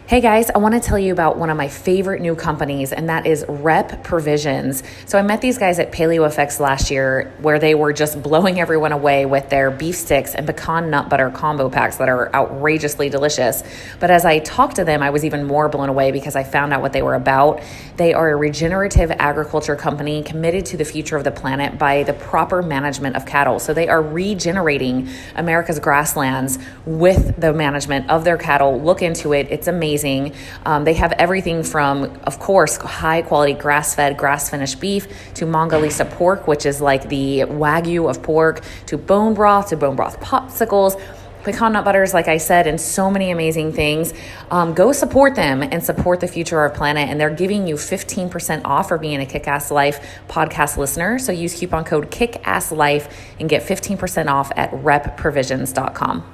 Hey guys, I want to tell you about one of my favorite new companies, and that is Rep Provisions. So I met these guys at PaleoFX last year where they were just blowing everyone away with their beef sticks and pecan nut butter combo packs that are outrageously delicious. But as I talked to them, I was even more blown away because I found out what they were about. They are a regenerative agriculture company committed to the future of the planet by the proper management of cattle. So they are regenerating America's grasslands with the management of their cattle. Look into it. It's amazing. They have everything from, of course, high quality grass-fed, grass-finished beef to Mongolisa pork, which is like the Wagyu of pork, to bone broth popsicles, pecan nut butters, like I said, and so many amazing things. Go support them and support the future of our planet. And they're giving you 15% off for being a Kick-Ass Life podcast listener. So use coupon code KICKASSLIFE and get 15% off at repprovisions.com.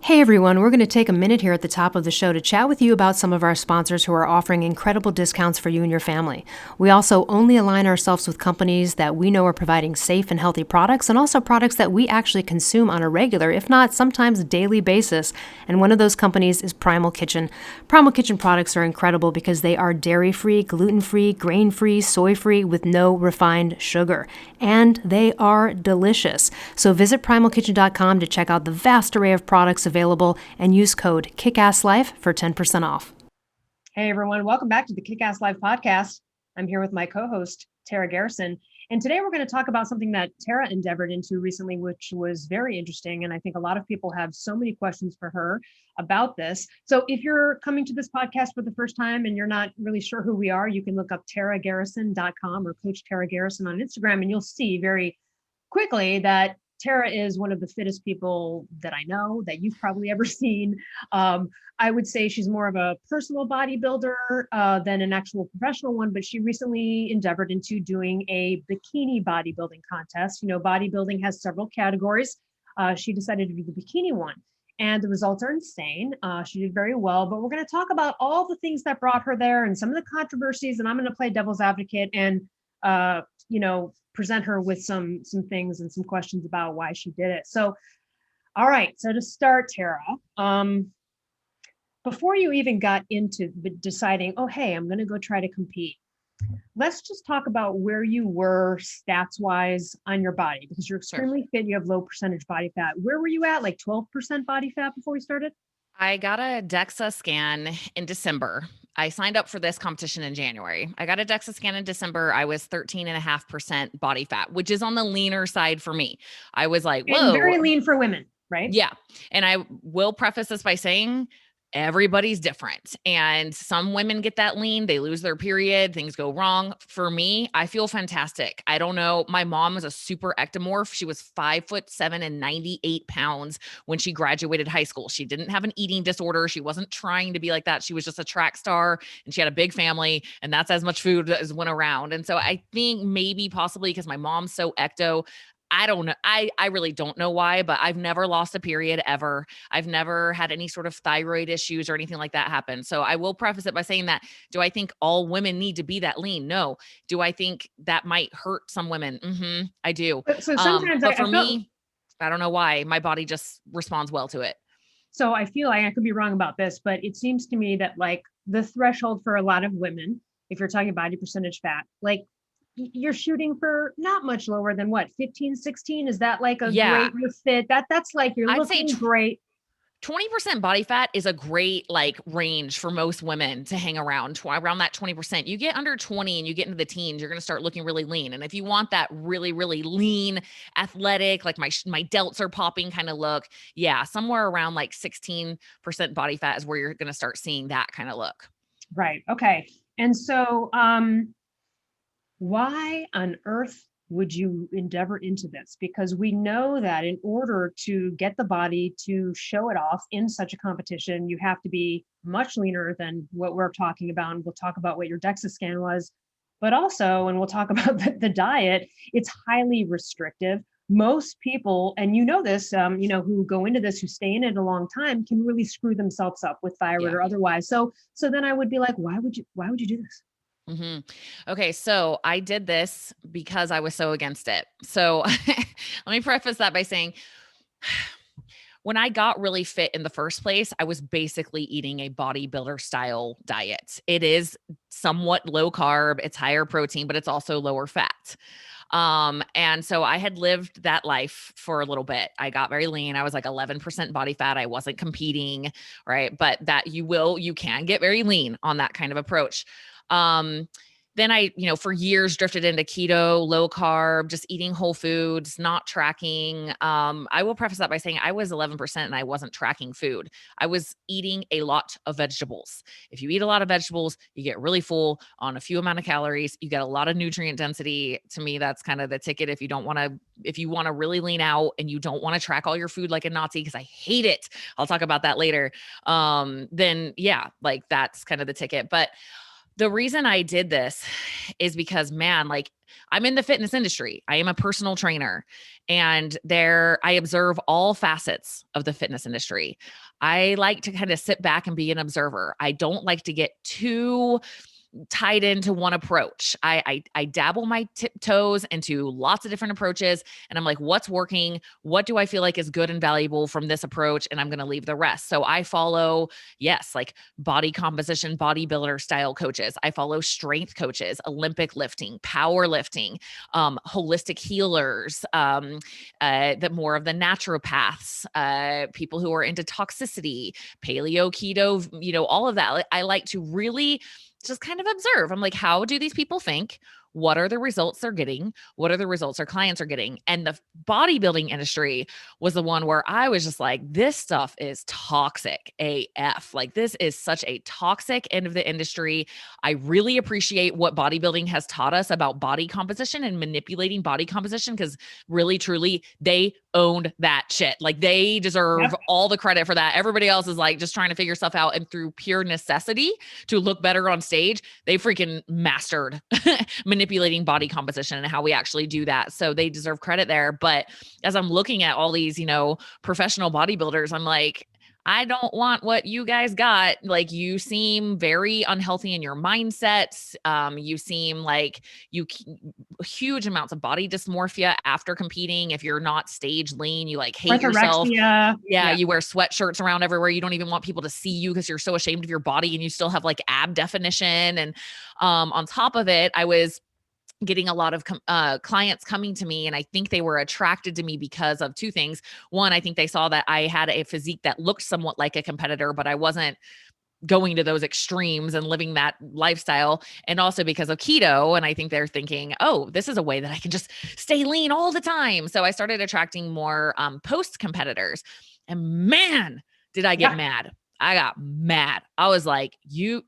Hey everyone, we're going to take a minute here at the top of the show to chat with you about some of our sponsors who are offering incredible discounts for you and your family. We also only align ourselves with companies that we know are providing safe and healthy products, and also products that we actually consume on a regular, if not sometimes daily basis. And one of those companies is Primal Kitchen. Primal Kitchen products are incredible because they are dairy-free, gluten-free, grain-free, soy-free with no refined sugar. And they are delicious. So visit primalkitchen.com to check out the vast array of products available and use code KICKASSLIFE for 10% off. Hey everyone, welcome back to the Kick-Ass Life podcast. I'm here with my co-host, Tara Garrison. And today we're going to talk about something that Tara endeavored into recently, which was very interesting. And I think a lot of people have so many questions for her about this. So if you're coming to this podcast for the first time and you're not really sure who we are, you can look up taragarrison.com or Coach Tara Garrison on Instagram, and you'll see very quickly that Tara is one of the fittest people that I know, that you've probably ever seen. I would say she's more of a personal bodybuilder than an actual professional one, but she recently endeavored into doing a bikini bodybuilding contest. You know, bodybuilding has several categories. She decided to do the bikini one, and the results are insane. She did very well, but we're going to talk about all the things that brought her there and some of the controversies, and I'm going to play devil's advocate and, present her with some things and some questions about why she did it. So, all right. So to start, Tara, before you even got into deciding, oh, hey, I'm going to go try to compete, let's just talk about where you were stats wise on your body, because you're extremely fit. You have low percentage body fat. Where were you at? Like 12% body fat before we started? I got a DEXA scan in December. I signed up for this competition in January. I got a DEXA scan in December. I was 13.5% body fat, which is on the leaner side for me. I was like, whoa. And very lean for women, right? Yeah. And I will preface this by saying everybody's different. And some women get that lean, they lose their period, things go wrong. For me, I feel fantastic. I don't know. My mom was a super ectomorph. She was 5'7" and 98 pounds when she graduated high school. She didn't have an eating disorder. She wasn't trying to be like that. She was just a track star, and she had a big family, and that's as much food as went around. And so I think maybe possibly because my mom's so ecto, I don't know. I really don't know why, but I've never lost a period ever. I've never had any sort of thyroid issues or anything like that happen. So I will preface it by saying that, do I think all women need to be that lean? No. Do I think that might hurt some women? I do. So sometimes But for me, I don't know why my body just responds well to it. So I feel like I could be wrong about this, but it seems to me that like the threshold for a lot of women, if you're talking body percentage fat, like you're shooting for not much lower than what, 15, 16? Is that like a great fit? That's like you're looking great. 20% body fat is a great like range for most women to hang around that 20%. You get under 20 and you get into the teens, you're going to start looking really lean. And if you want that really, really lean, athletic, like my delts are popping kind of look, yeah, somewhere around like 16% body fat is where you're going to start seeing that kind of look. Right. Okay. And so, why on earth would you endeavor into this? Because we know that in order to get the body to show it off in such a competition, you have to be much leaner than what we're talking about. And we'll talk about what your DEXA scan was, but also, and we'll talk about the diet, it's highly restrictive. Most people, and you know this, who go into this, who stay in it a long time, can really screw themselves up with thyroid or otherwise. So then I would be like, why would you do this? Okay, so I did this because I was so against it. So let me preface that by saying, when I got really fit in the first place, I was basically eating a bodybuilder style diet. It is somewhat low carb, it's higher protein, but it's also lower fat. And so I had lived that life for a little bit. I got very lean. I was like 11% body fat. I wasn't competing, right? But that you can get very lean on that kind of approach. Then I, for years drifted into keto, low carb, just eating whole foods, not tracking. I will preface that by saying I was 11% and I wasn't tracking food. I was eating a lot of vegetables. If you eat a lot of vegetables, you get really full on a few amount of calories. You get a lot of nutrient density. To me, that's kind of the ticket. If you want to really lean out and you don't want to track all your food like a Nazi, because I hate it. I'll talk about that later. Then yeah, like that's kind of the ticket. But the reason I did this is because, man, like I'm in the fitness industry. I am a personal trainer, and I observe all facets of the fitness industry. I like to kind of sit back and be an observer. I don't like to get too tied into one approach. I dabble my toes into lots of different approaches, and I'm like, what's working? What do I feel like is good and valuable from this approach? And I'm going to leave the rest. So I follow, yes, like body composition, bodybuilder style coaches. I follow strength coaches, Olympic lifting, power lifting, holistic healers, the more of the naturopaths, people who are into toxicity, paleo, keto, all of that. I like to really just kind of observe. I'm like, how do these people think? What are the results they're getting? What are the results our clients are getting? And the bodybuilding industry was the one where I was just like, this stuff is toxic AF. Like, this is such a toxic end of the industry. I really appreciate what bodybuilding has taught us about body composition and manipulating body composition, because really, truly, they owned that shit. Like, they deserve all the credit for that. Everybody else is like just trying to figure stuff out. And through pure necessity to look better on stage, they freaking mastered manipulating body composition and how we actually do that. So they deserve credit there. But as I'm looking at all these, professional bodybuilders, I'm like, I don't want what you guys got. Like, you seem very unhealthy in your mindset. You seem like huge amounts of body dysmorphia after competing. If you're not stage lean, you like hate yourself. Yeah. You wear sweatshirts around everywhere. You don't even want people to see you because you're so ashamed of your body, and you still have like ab definition. And on top of it, I was getting a lot of clients coming to me, and I think they were attracted to me because of two things. One, I think they saw that I had a physique that looked somewhat like a competitor, but I wasn't going to those extremes and living that lifestyle. And also because of keto. And I think they're thinking, oh, this is a way that I can just stay lean all the time. So I started attracting more post competitors, and man, did I get mad. I got mad. I was like,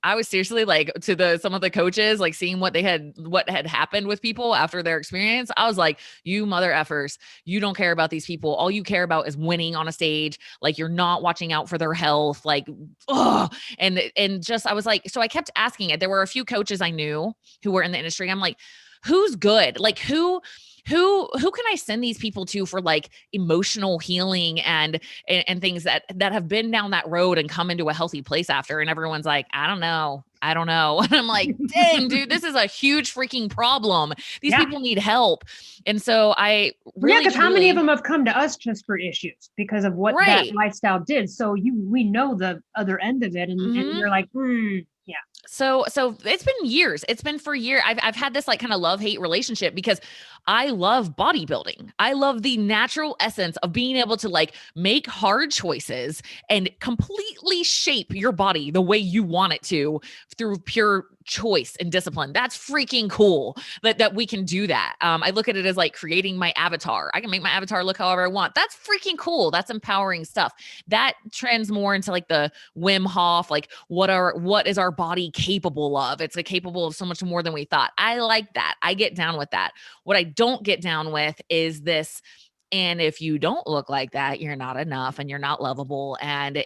I was seriously like, to some of the coaches, like seeing what had happened with people after their experience. I was like, you mother effers, you don't care about these people. All you care about is winning on a stage. Like, you're not watching out for their health. Like, oh, and just, I was like, so I kept asking it. There were a few coaches I knew who were in the industry. I'm like, who's good? Like, who can I send these people to for like emotional healing and things that have been down that road and come into a healthy place after? And everyone's like, I don't know. And I'm like, dang, dude, this is a huge freaking problem. These people need help. And so I really, because how many of them have come to us just for issues because of what that lifestyle did? So we know the other end of it, and you're like, yeah. So it's been years. It's been for years. I've had this like kind of love-hate relationship, because I love bodybuilding. I love the natural essence of being able to like make hard choices and completely shape your body the way you want it to through pure choice and discipline. That's freaking cool that we can do that. I look at it as like creating my avatar. I can make my avatar look however I want. That's freaking cool. That's empowering stuff. That trends more into like the Wim Hof, like what is our body capable of? It's like capable of so much more than we thought. I like that. I get down with that. What I don't get down with is this, and if you don't look like that, you're not enough and you're not lovable. And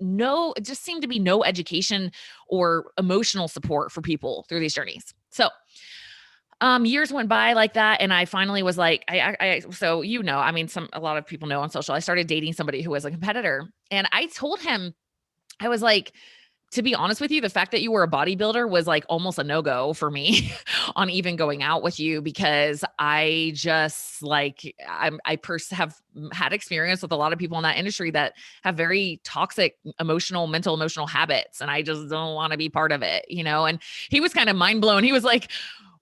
no, it just seemed to be no education or emotional support for people through these journeys. So years went by like that. And I finally was like, a lot of people know on social, I started dating somebody who was a competitor. And I told him, I was like, to be honest with you, the fact that you were a bodybuilder was like almost a no-go for me on even going out with you, because I just like, have had experience with a lot of people in that industry that have very toxic mental, emotional habits. And I just don't want to be part of it, and he was kind of mind blown. He was like,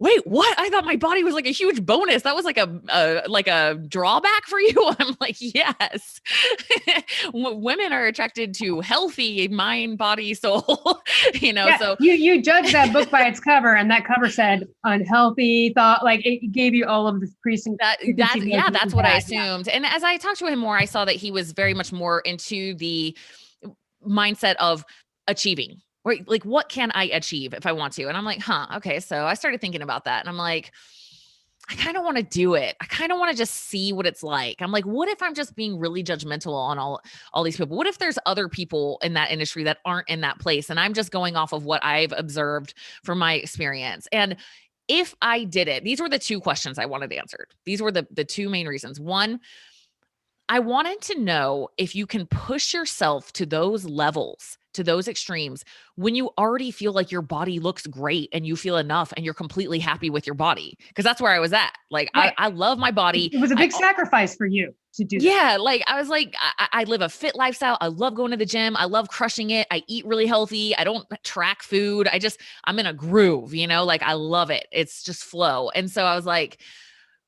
wait, what? I thought my body was like a huge bonus. That was like a drawback for you. I'm like, yes. Women are attracted to healthy mind, body, soul, Yeah, so you judged that book by its cover, and that cover said unhealthy thought, like it gave you all of the that's what I assumed. And as I talked to him more, I saw that he was very much more into the mindset of achieving. Right? Like, what can I achieve if I want to? And I'm like, okay. So I started thinking about that, and I'm like, I kind of want to do it. I kind of want to just see what it's like. I'm like, what if I'm just being really judgmental on all these people? What if there's other people in that industry that aren't in that place, and I'm just going off of what I've observed from my experience? And if I did it, these were the two questions I wanted answered. These were the two main reasons. One, I wanted to know if you can push yourself to those levels, to those extremes, when you already feel like your body looks great and you feel enough and you're completely happy with your body. Cause that's where I was at. Like, right. I love my body. It was a big sacrifice for you to do that. Yeah. Like, I was like, I live a fit lifestyle. I love going to the gym. I love crushing it. I eat really healthy. I don't track food. I'm in a groove, like I love it. It's just flow. And so I was like,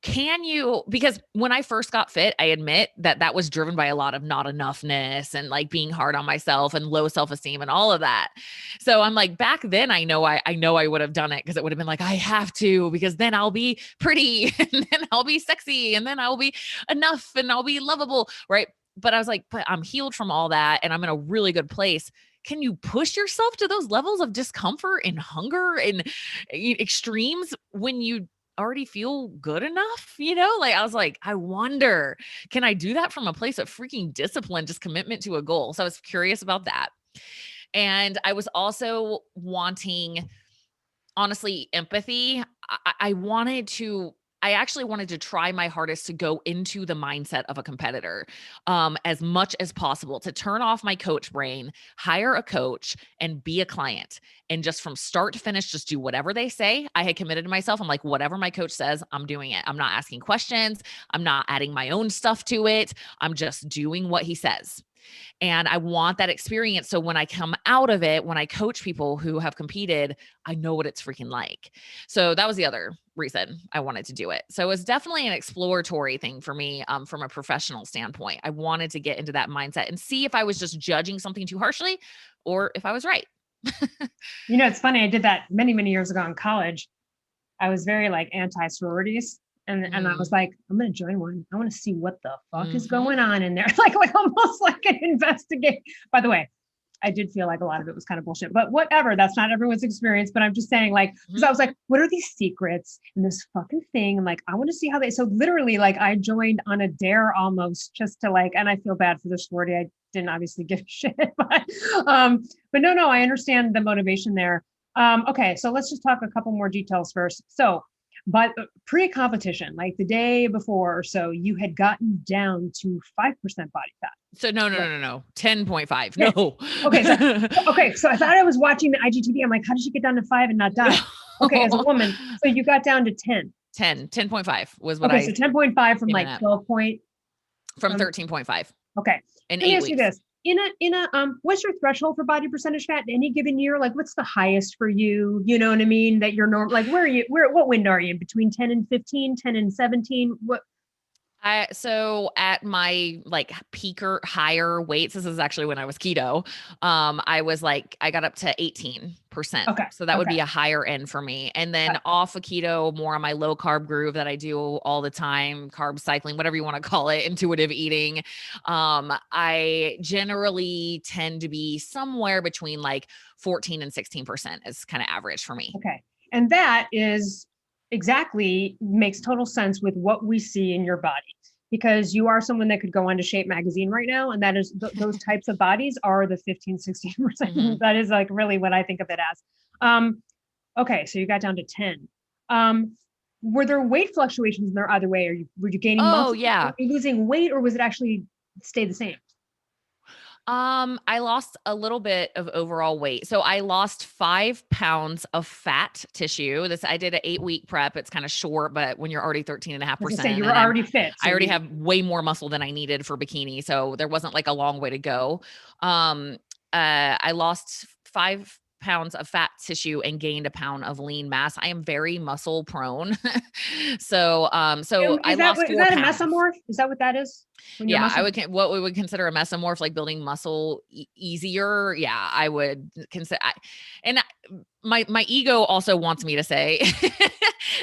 because when I first got fit, I admit that was driven by a lot of not enoughness and like being hard on myself and low self-esteem and all of that. So I'm like, back then I know I would have done it, because it would have been like, I have to, because then I'll be pretty and then I'll be sexy and then I'll be enough and I'll be lovable. Right. But I was like, but I'm healed from all that and I'm in a really good place. Can you push yourself to those levels of discomfort and hunger and extremes when you already feel good enough? Like, I was like, I wonder, can I do that from a place of freaking discipline, just commitment to a goal? So I was curious about that. And I was also wanting, honestly, empathy. I actually wanted to try my hardest to go into the mindset of a competitor as much as possible, to turn off my coach brain, hire a coach, and be a client. And just from start to finish, just do whatever they say. I had committed to myself. I'm like, whatever my coach says, I'm doing it. I'm not asking questions. I'm not adding my own stuff to it. I'm just doing what he says. And I want that experience. So when I come out of it, when I coach people who have competed, I know what it's freaking like. So that was the other reason I wanted to do it. So it was definitely an exploratory thing for me from a professional standpoint. I wanted to get into that mindset and see if I was just judging something too harshly or if I was right. It's funny. I did that many, many years ago in college. I was very like anti-sororities. And I was like, I'm going to join one. I want to see what the fuck is going on in there. like almost like an investigate. By the way, I did feel like a lot of it was kind of bullshit, but whatever. That's not everyone's experience. But I'm just saying, like, because I was like, what are these secrets in this fucking thing? I'm like, I want to see how so literally, like, I joined on a dare almost just to like, and I feel bad for the sorority. I didn't obviously give a shit, but no, I understand the motivation there. Okay. So let's just talk a couple more details first. So, but pre-competition, like the day before or so, you had gotten down to 5% body fat. So no. 10.5. No. Okay. So I thought I was watching the IGTV. I'm like, how did she get down to 5 and not die? Okay. As a woman. So you got down to 10. 10.5 was what so 10.5 from like 12 point. From 13.5. Okay. In Let me 8 ask weeks. you this. In a what's your threshold for body percentage fat in any given year? Like, what's the highest for you? You know what I mean? That you're normal. Like, what window are you in? Between 10 and 15, 10 and 17? What? So at my like peaker higher weights, this is actually when I was keto. I got up to 18%. Okay. So that would be a higher end for me. And then off of keto, more on my low carb groove that I do all the time, carb cycling, whatever you want to call it, intuitive eating. I generally tend to be somewhere between like 14 and 16% is kind of average for me. Okay. And that is exactly makes total sense with what we see in your body, because you are someone that could go onto Shape magazine right now. And that is those types of bodies are the 15, 16%. Mm-hmm. That is like really what I think of it as. Okay. So you got down to 10. Were there weight fluctuations in there either way? Were you gaining muscle? Yeah. Were you losing weight, or was it actually stay the same? I lost a little bit of overall weight. So I lost 5 pounds of fat tissue. I did an 8-week prep. It's kind of short, but when you're already As I say, 13.5%, you and were already fit. I So already have way more muscle than I needed for bikini. So there wasn't like a long way to go. Um, I lost 5 pounds of fat tissue and gained a pound of lean mass. I am very muscle prone. So I lost is 4 that a pounds. mesomorph? Is that what that is? When you're Yeah, muscle? what we would consider a mesomorph, like building muscle easier. Yeah, I would consider. My ego also wants me to say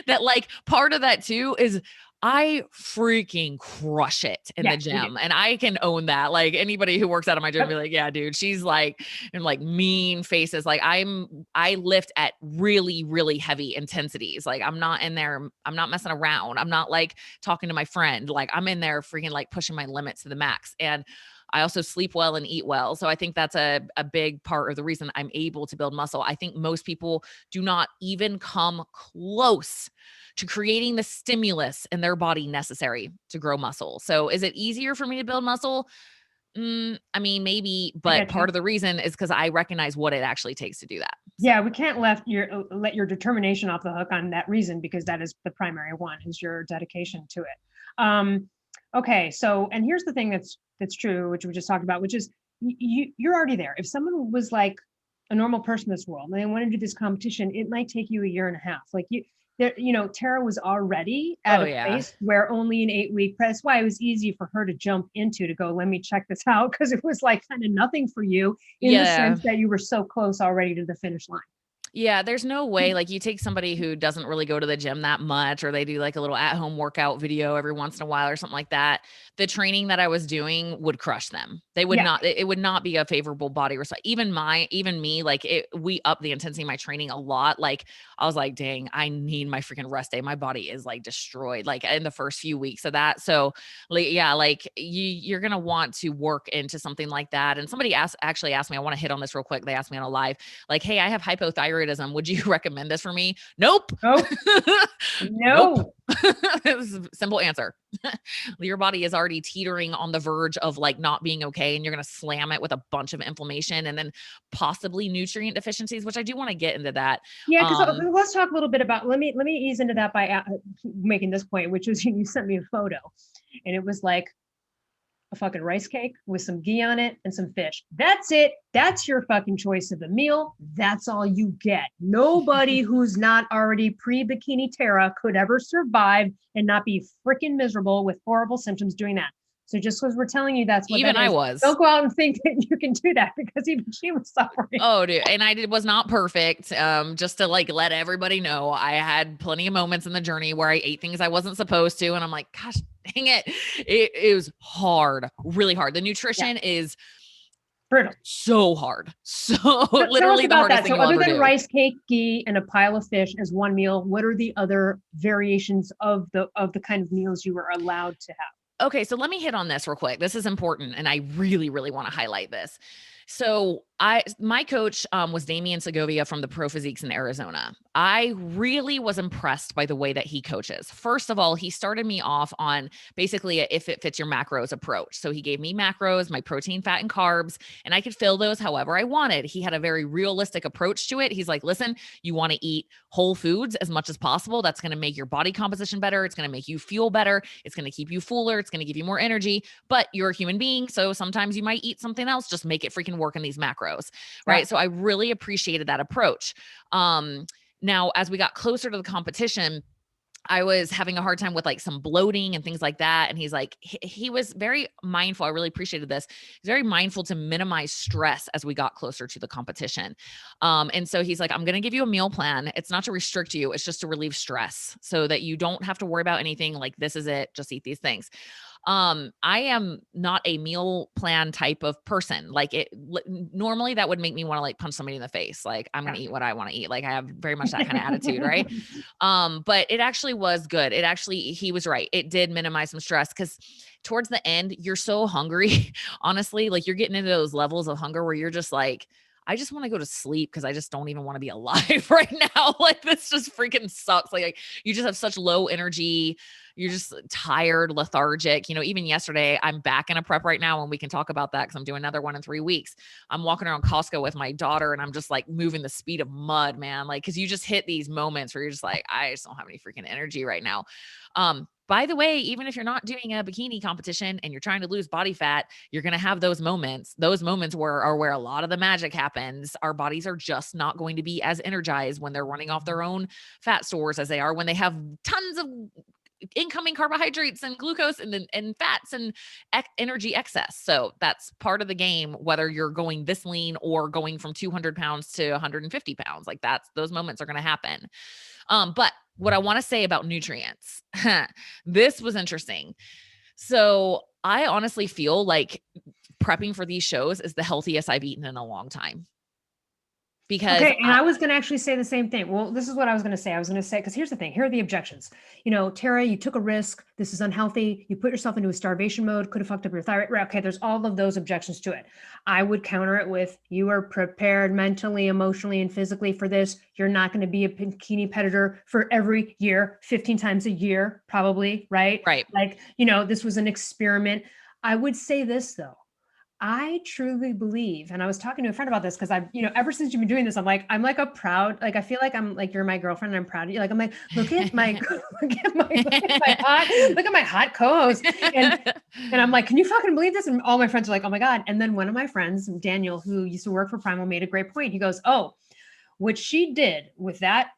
that, like, part of that too is I freaking crush it in the Yeah, you do. gym, and I can own that. Like, anybody who works out of my gym be like, yeah, dude, she's like, and like mean faces. Like, I lift at really, really heavy intensities. Like, I'm not in there. I'm not messing around. I'm not like talking to my friend. Like, I'm in there freaking like pushing my limits to the max. And I also sleep well and eat well. So I think that's a big part of the reason I'm able to build muscle. I think most people do not even come close to creating the stimulus in their body necessary to grow muscle. So is it easier for me to build muscle? I mean, maybe, I but get you. part of the reason is because I recognize what it actually takes to do that. So, Yeah, we can't let your determination off the hook on that reason, because that is the primary one, is your dedication to it. Okay, so, and here's the thing that's true, which we just talked about, which is you're already there. If someone was like a normal person in this world and they want to do this competition, it might take you a year and a half. Like Tara was already at oh a yeah. place where only an 8-week prep. That's why it was easy for her to jump into, to go, let me check this out, because it was like kind of nothing for you, in the Yeah. sense that you were so close already to the finish line. Yeah, there's no way, like, you take somebody who doesn't really go to the gym that much, or they do like a little at-home workout video every once in a while or something like that. The training that I was doing would crush them. They would Yeah. not, it would not be a favorable body response. Even me, like, we up the intensity of my training a lot. Like, I was like, dang, I need my freaking rest day. My body is like destroyed, like in the first few weeks of that. So like, yeah, like you're going to want to work into something like that. And somebody actually asked me, I want to hit on this real quick. They asked me on a live, like, hey, I have hypothyroidism. Would you recommend this for me? Nope. Nope. Nope. No. It was a simple answer. Your body is already teetering on the verge of like not being okay, and you're going to slam it with a bunch of inflammation and then possibly nutrient deficiencies, which I do want to get into that. Yeah, because let's talk a little bit about, let me ease into that by making this point, which was, you sent me a photo and it was like a fucking rice cake with some ghee on it and some fish. That's it. That's your fucking choice of a meal. That's all you get. Nobody who's not already pre-bikini Tara could ever survive and not be freaking miserable with horrible symptoms doing that. So just because we're telling you that's what Even that I is, was. don't go out and think that you can do that, because even she was suffering. Oh, dude. And was not perfect. Just to like let everybody know, I had plenty of moments in the journey where I ate things I wasn't supposed to. And I'm like, gosh, dang it. It was hard, really hard. The nutrition is Brutal. so hard. So Tell literally us the about hardest that. thing So you'll other ever than do. rice cake, ghee, and a pile of fish as one meal, what are the other variations of the kind of meals you were allowed to have? Okay, so let me hit on this real quick. This is important, and I really, really want to highlight this. So my coach was Damian Segovia from the Pro Physiques in Arizona. I really was impressed by the way that he coaches. First of all, he started me off on basically a if it fits your macros approach. So he gave me macros, my protein, fat, and carbs, and I could fill those however I wanted. He had a very realistic approach to it. He's like, listen, you want to eat whole foods as much as possible. That's going to make your body composition better. It's going to make you feel better. It's going to keep you fuller. It's going to give you more energy, but you're a human being. So sometimes you might eat something else. Just make it freaking work in these macros. Right. Yeah. So I really appreciated that approach. Now, as we got closer to the competition, I was having a hard time with like some bloating and things like that. And he's like, he was very mindful. I really appreciated this. He's very mindful to minimize stress as we got closer to the competition. And so he's like, I'm going to give you a meal plan. It's not to restrict you. It's just to relieve stress so that you don't have to worry about anything. Like, this is it. Just eat these things. I am not a meal plan type of person. Like, normally that would make me want to like punch somebody in the face. Like, I'm going to eat what I want to eat. Like, I have very much that kind of attitude. Right. But it actually was good. He was right. It did minimize some stress, because towards the end, you're so hungry, honestly, like you're getting into those levels of hunger where you're just like, I just want to go to sleep because I just don't even want to be alive right now. Like this just freaking sucks. Like you just have such low energy. You're just tired, lethargic. Even yesterday, I'm back in a prep right now, and we can talk about that because I'm doing another one in 3 weeks. I'm walking around Costco with my daughter, and I'm just like moving the speed of mud, man. Like, because you just hit these moments where you're just like, I just don't have any freaking energy right now. By the way, even if you're not doing a bikini competition and you're trying to lose body fat, you're going to have those moments. Those moments are where a lot of the magic happens. Our bodies are just not going to be as energized when they're running off their own fat stores as they are when they have tons of incoming carbohydrates and glucose and fats and energy excess. So that's part of the game, whether you're going this lean or going from 200 pounds to 150 pounds. Like those moments are going to happen. But what I want to say about nutrients, this was interesting. So I honestly feel like prepping for these shows is the healthiest I've eaten in a long time. Because and I was going to actually say the same thing. Well, this is what I was going to say. Because here's the thing. Here are the objections. Tara, you took a risk. This is unhealthy. You put yourself into a starvation mode. Could have fucked up your thyroid. Right. Okay. There's all of those objections to it. I would counter it with, you are prepared mentally, emotionally, and physically for this. You're not going to be a bikini competitor for every year, 15 times a year, probably. Right. Right. Like, this was an experiment. I would say this though. I truly believe, and I was talking to a friend about this because I've, ever since you've been doing this, I'm like a proud, like, I feel like I'm like, you're my girlfriend and I'm proud of you. Like, I'm like, look at my hot co-host. And I'm like, can you fucking believe this? And all my friends are like, oh my God. And then one of my friends, Daniel, who used to work for Primal, made a great point. He goes, oh, what she did with that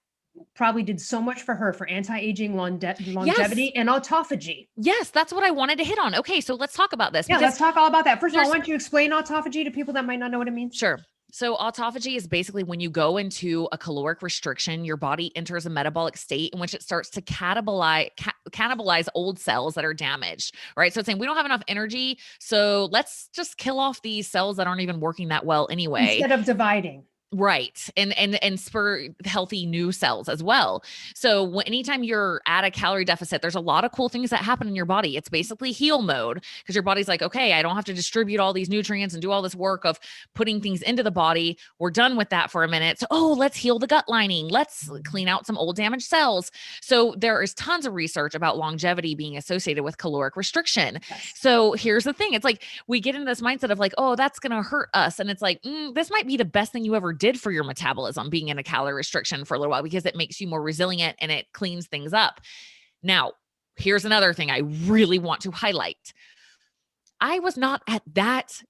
probably did so much for her for anti-aging, longevity, and autophagy. Yes, that's what I wanted to hit on. Okay, so let's talk about this. Yeah, let's talk all about that. First of all, why don't you explain autophagy to people that might not know what it means? Sure. So autophagy is basically when you go into a caloric restriction, your body enters a metabolic state in which it starts to cannibalize old cells that are damaged, right? So it's saying we don't have enough energy, so let's just kill off these cells that aren't even working that well anyway. Instead of dividing. Right. And spur healthy new cells as well. So anytime you're at a calorie deficit, there's a lot of cool things that happen in your body. It's basically heal mode because your body's like, okay, I don't have to distribute all these nutrients and do all this work of putting things into the body. We're done with that for a minute. So, let's heal the gut lining. Let's clean out some old damaged cells. So there is tons of research about longevity being associated with caloric restriction. Yes. So here's the thing. It's like, we get into this mindset of like, oh, that's going to hurt us. And it's like, this might be the best thing you ever did for your metabolism, being in a calorie restriction for a little while, because it makes you more resilient and it cleans things up. Now, here's another thing I really want to highlight. I was not at that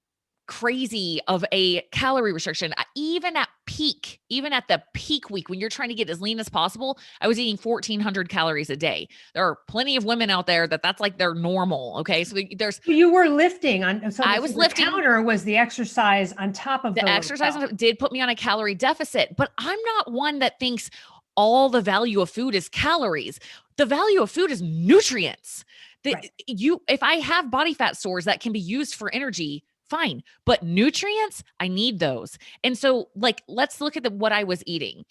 crazy of a calorie restriction. Even at the peak week, when you're trying to get as lean as possible, I was eating 1,400 calories a day. There are plenty of women out there that's like their normal. Okay. So you were lifting on, so I was lifting. Counter was the exercise on top of the exercise did put me on a calorie deficit, but I'm not one that thinks all the value of food is calories. The value of food is nutrients. Right. If I have body fat stores that can be used for energy, fine. But nutrients, I need those. And so let's look at what I was eating.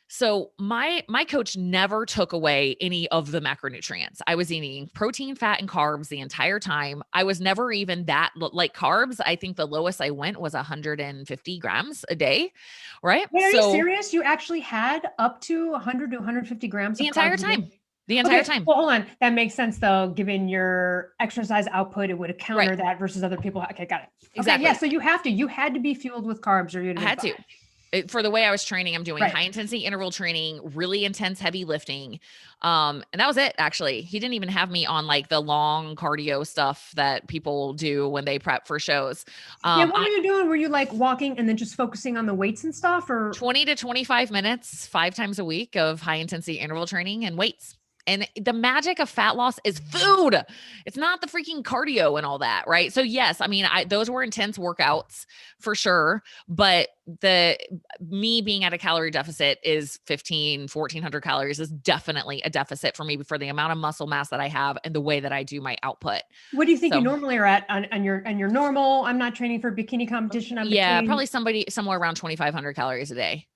So my coach never took away any of the macronutrients. I was eating protein, fat, and carbs the entire time. I was never even that like carbs. I think the lowest I went was 150 grams a day, right? Wait, are you serious? You actually had up to 100 to 150 grams the entire time. The entire time. Well, hold on. That makes sense though, given your exercise output, it would counter that versus other people. Okay, got it. Exactly. Okay, yeah. So you had to be fueled with carbs or you'd I had to. For the way I was training, I'm doing Right. high intensity interval training, really intense, heavy lifting. And that was it. Actually, he didn't even have me on like the long cardio stuff that people do when they prep for shows. What were you doing? Were you like walking and then just focusing on the weights and stuff, or 20 to 25 minutes, 5 times a week of high intensity interval training and weights? And the magic of fat loss is food. It's not the freaking cardio and all that, right? So yes, I mean, those were intense workouts for sure. But me being at a calorie deficit is 1,400 calories is definitely a deficit for me for the amount of muscle mass that I have and the way that I do my output. What do you think you normally are at on your normal? I'm not training for bikini competition. Probably somewhere around 2,500 calories a day.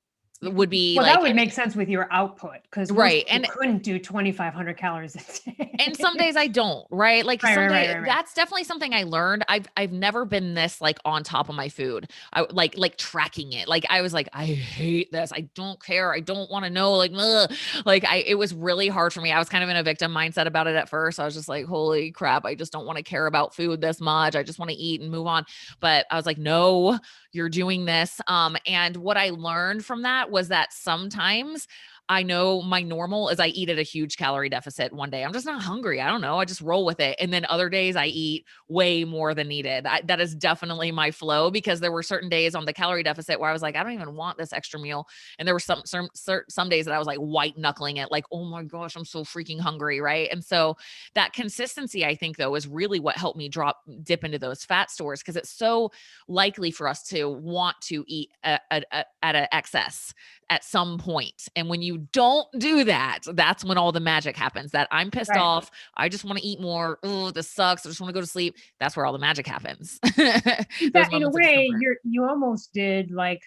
would be Well, like, that would make sense with your output because most right. people couldn't do 2,500 calories a day. And some days I don't, right? Like Right. that's definitely something I learned. I've never been this like on top of my food. I like tracking it. Like I was like, I hate this. I don't care. I don't want to know. Like, ugh. Like it was really hard for me. I was kind of in a victim mindset about it at first. I was just like, holy crap. I just don't want to care about food this much. I just want to eat and move on. But I was like, no, you're doing this. And what I learned from that was that sometimes I know my normal is I eat at a huge calorie deficit one day. I'm just not hungry. I don't know. I just roll with it. And then other days I eat way more than needed. That is definitely my flow because there were certain days on the calorie deficit where I was like, I don't even want this extra meal. And there were some days that I was like white knuckling it, like, oh my gosh, I'm so freaking hungry. Right. And so that consistency, I think though, is really what helped me dip into those fat stores because it's so likely for us to want to eat at an excess at some point. And when you don't do that, that's when all the magic happens. That I'm pissed off. I just want to eat more. Oh, this sucks. I just want to go to sleep. That's where all the magic happens. That in a way, you almost did like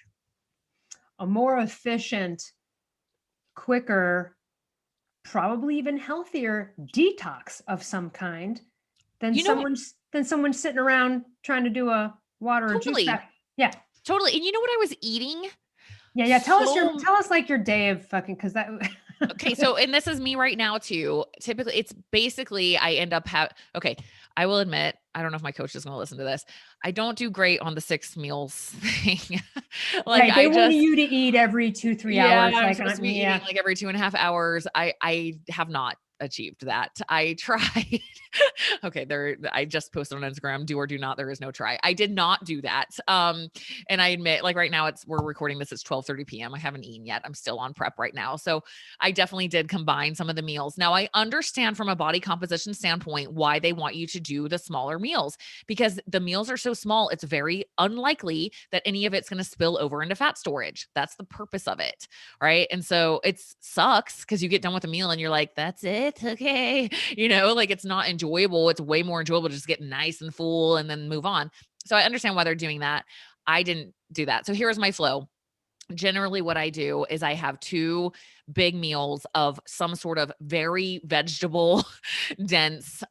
a more efficient, quicker, probably even healthier detox of some kind than someone sitting around trying to do a water or juice fast. Yeah. Totally. And you know what I was eating? Yeah. Tell us like your day of fucking, cause that. Okay. So, and this is me right now too. Typically it's basically, I end up okay. I will admit, I don't know if my coach is going to listen to this. I don't do great on the 6 meals thing. Like they want you to eat every 2-3 hours. I'm supposed to be eating like every 2.5 hours. I have not achieved that. I tried. Okay, I just posted on Instagram, do or do not, there is no try. I did not do that. And I admit, like right now we're recording this, it's 12:30 p.m. I haven't eaten yet. I'm still on prep right now. So I definitely did combine some of the meals. Now I understand from a body composition standpoint why they want you to do the smaller meals because the meals are so small. It's very unlikely that any of it's going to spill over into fat storage. That's the purpose of it. Right. And so it sucks because you get done with a meal and you're like, that's it. Okay. Like it's not enjoyable. It's way more enjoyable to just get nice and full and then move on. So I understand why they're doing that. I didn't do that. So here's my flow. Generally what I do is I have 2 big meals of some sort of very vegetable dense,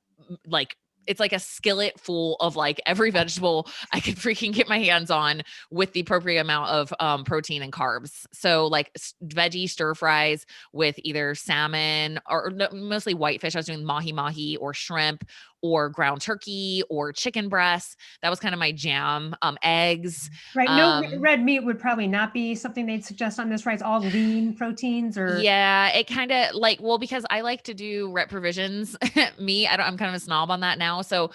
like it's like a skillet full of like every vegetable I could freaking get my hands on with the appropriate amount of protein and carbs. So like veggie stir fries with either salmon or mostly whitefish. I was doing mahi or shrimp or ground turkey or chicken breasts. That was kind of my jam. Eggs. Right. No, red meat would probably not be something they'd suggest on this, right? It's all lean proteins or. Yeah, it kind of like, well, because I like to do rep provisions. I'm kind of a snob on that now. So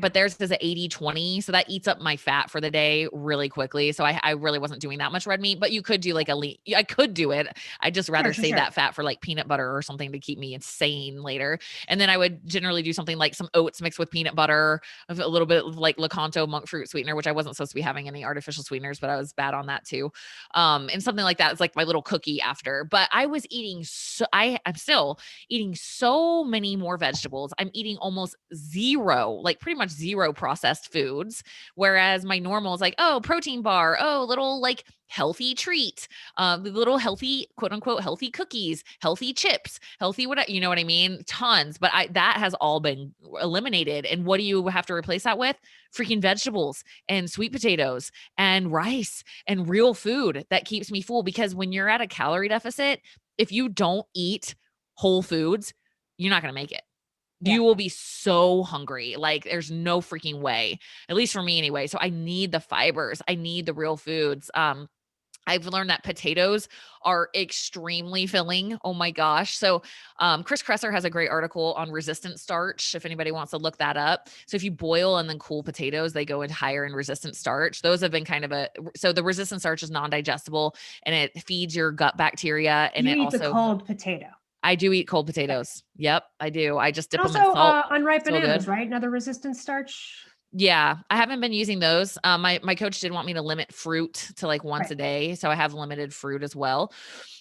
but theirs is a 80-20. So that eats up my fat for the day really quickly. So I really wasn't doing that much red meat, but you could do like I could do it. I'd just rather save that fat for like peanut butter or something to keep me insane later. And then I would generally do something like some oats mixed with peanut butter, a little bit of like Lakanto monk fruit sweetener, which I wasn't supposed to be having any artificial sweeteners, but I was bad on that too. And something like that is like my little cookie after. But I was eating I'm still eating so many more vegetables. I'm eating almost zero, like pretty much zero processed foods. Whereas my normal is like, oh, protein bar, oh, little like healthy treat, little healthy, quote unquote, healthy cookies, healthy chips, healthy, you know what I mean? Tons, but that has all been eliminated. And what do you have to replace that with? Freaking vegetables and sweet potatoes and rice and real food that keeps me full. Because when you're at a calorie deficit, if you don't eat whole foods, you're not going to make it. You will be so hungry. Like there's no freaking way, at least for me anyway. So I need the fibers. I need the real foods. I've learned that potatoes are extremely filling. Oh my gosh. So Chris Kresser has a great article on resistant starch, if anybody wants to look that up. So if you boil and then cool potatoes, they go in higher in resistant starch. Those have been so the resistant starch is non-digestible and it feeds your gut bacteria. And you it eat also the cold potato. I do eat cold potatoes. Yep, I do. I just dip them in salt. So Unripe bananas, good. right? Another resistant starch. Yeah, I haven't been using those. My coach did want me to limit fruit to like once a day. So I have limited fruit as well.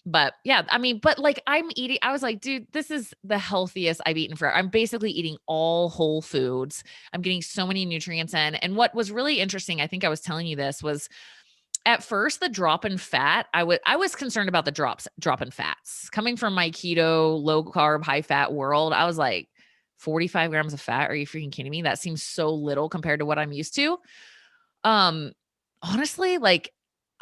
But yeah, I mean, but like I was like, dude, this is the healthiest I've eaten forever. I'm basically eating all whole foods. I'm getting so many nutrients in. And what was really interesting, I think I was telling you this, was at first, the drop in fat, I was concerned about the drop in fats. Coming from my keto, low carb, high fat world, I was like, 45 grams of fat. Are you freaking kidding me? That seems so little compared to what I'm used to. Um, honestly, like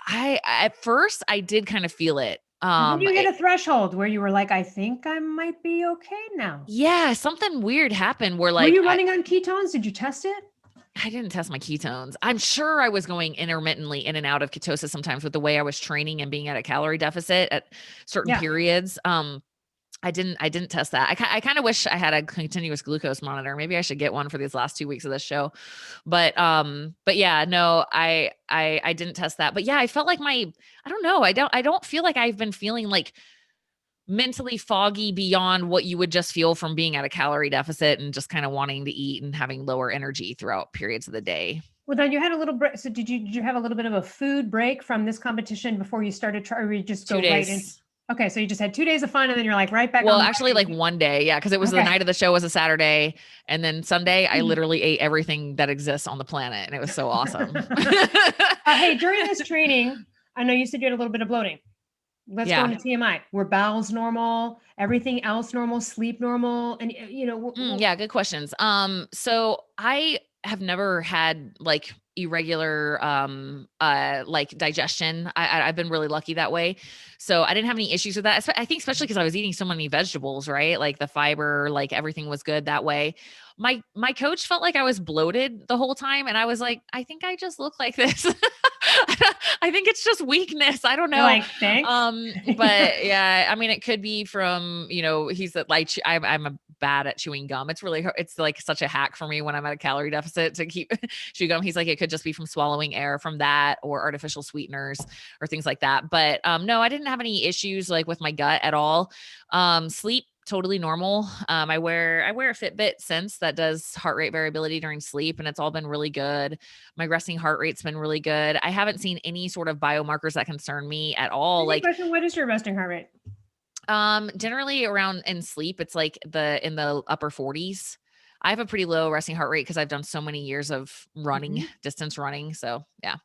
at first I did kind of feel it. And then you hit a threshold where you were like, I think I might be okay now. Yeah, something weird happened where Were like you running on ketones? Did you test it? I didn't test my ketones. I'm sure I was going intermittently in and out of ketosis sometimes with the way I was training and being at a calorie deficit at certain periods. I didn't test that. I kind of wish I had a continuous glucose monitor. Maybe I should get one for these last 2 weeks of this show. But yeah, no, I didn't test that. But yeah, I felt like I don't know. I don't feel like I've been feeling like mentally foggy beyond what you would just feel from being at a calorie deficit and just kind of wanting to eat and having lower energy throughout periods of the day. Well, then you had a little break. So did you have a little bit of a food break from this competition before you started or you just go 2 days. Right in? Okay, so you just had 2 days of fun and then you're like right back. Well, actually like one day. Yeah. Cause it was the night of the show was a Saturday. And then Sunday, I literally ate everything that exists on the planet. And it was so awesome. Hey, during this training, I know you said you had a little bit of bloating. Let's go into TMI. Were bowels normal? Everything else normal? Sleep normal? And yeah, good questions. So I have never had like irregular like digestion. I've been really lucky that way. So I didn't have any issues with that. I think especially because I was eating so many vegetables, right? Like the fiber, like everything was good that way. My coach felt like I was bloated the whole time. And I was like, I think I just look like this. I think it's just weakness. I don't know. Like, thanks. But yeah, I mean, it could be from, he's like, I'm bad at chewing gum. It's like such a hack for me when I'm at a calorie deficit to keep chewing gum. He's like, it could just be from swallowing air from that or artificial sweeteners or things like that. But no, I didn't have any issues like with my gut at all. Sleep, totally normal. I wear a Fitbit since that does heart rate variability during sleep, and it's all been really good. My resting heart rate's been really good. I haven't seen any sort of biomarkers that concern me at all. Like, question, what is your resting heart rate? Generally around in sleep, it's like in the upper 40s. I have a pretty low resting heart rate because I've done so many years of running, distance running. So yeah.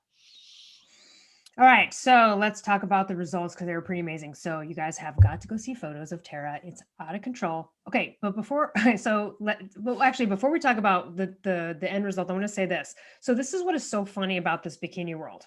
All right, so let's talk about the results because they were pretty amazing. So you guys have got to go see photos of Tara. It's out of control. Okay, but before we talk about the end result, I want to say this. So this is what is so funny about this bikini world.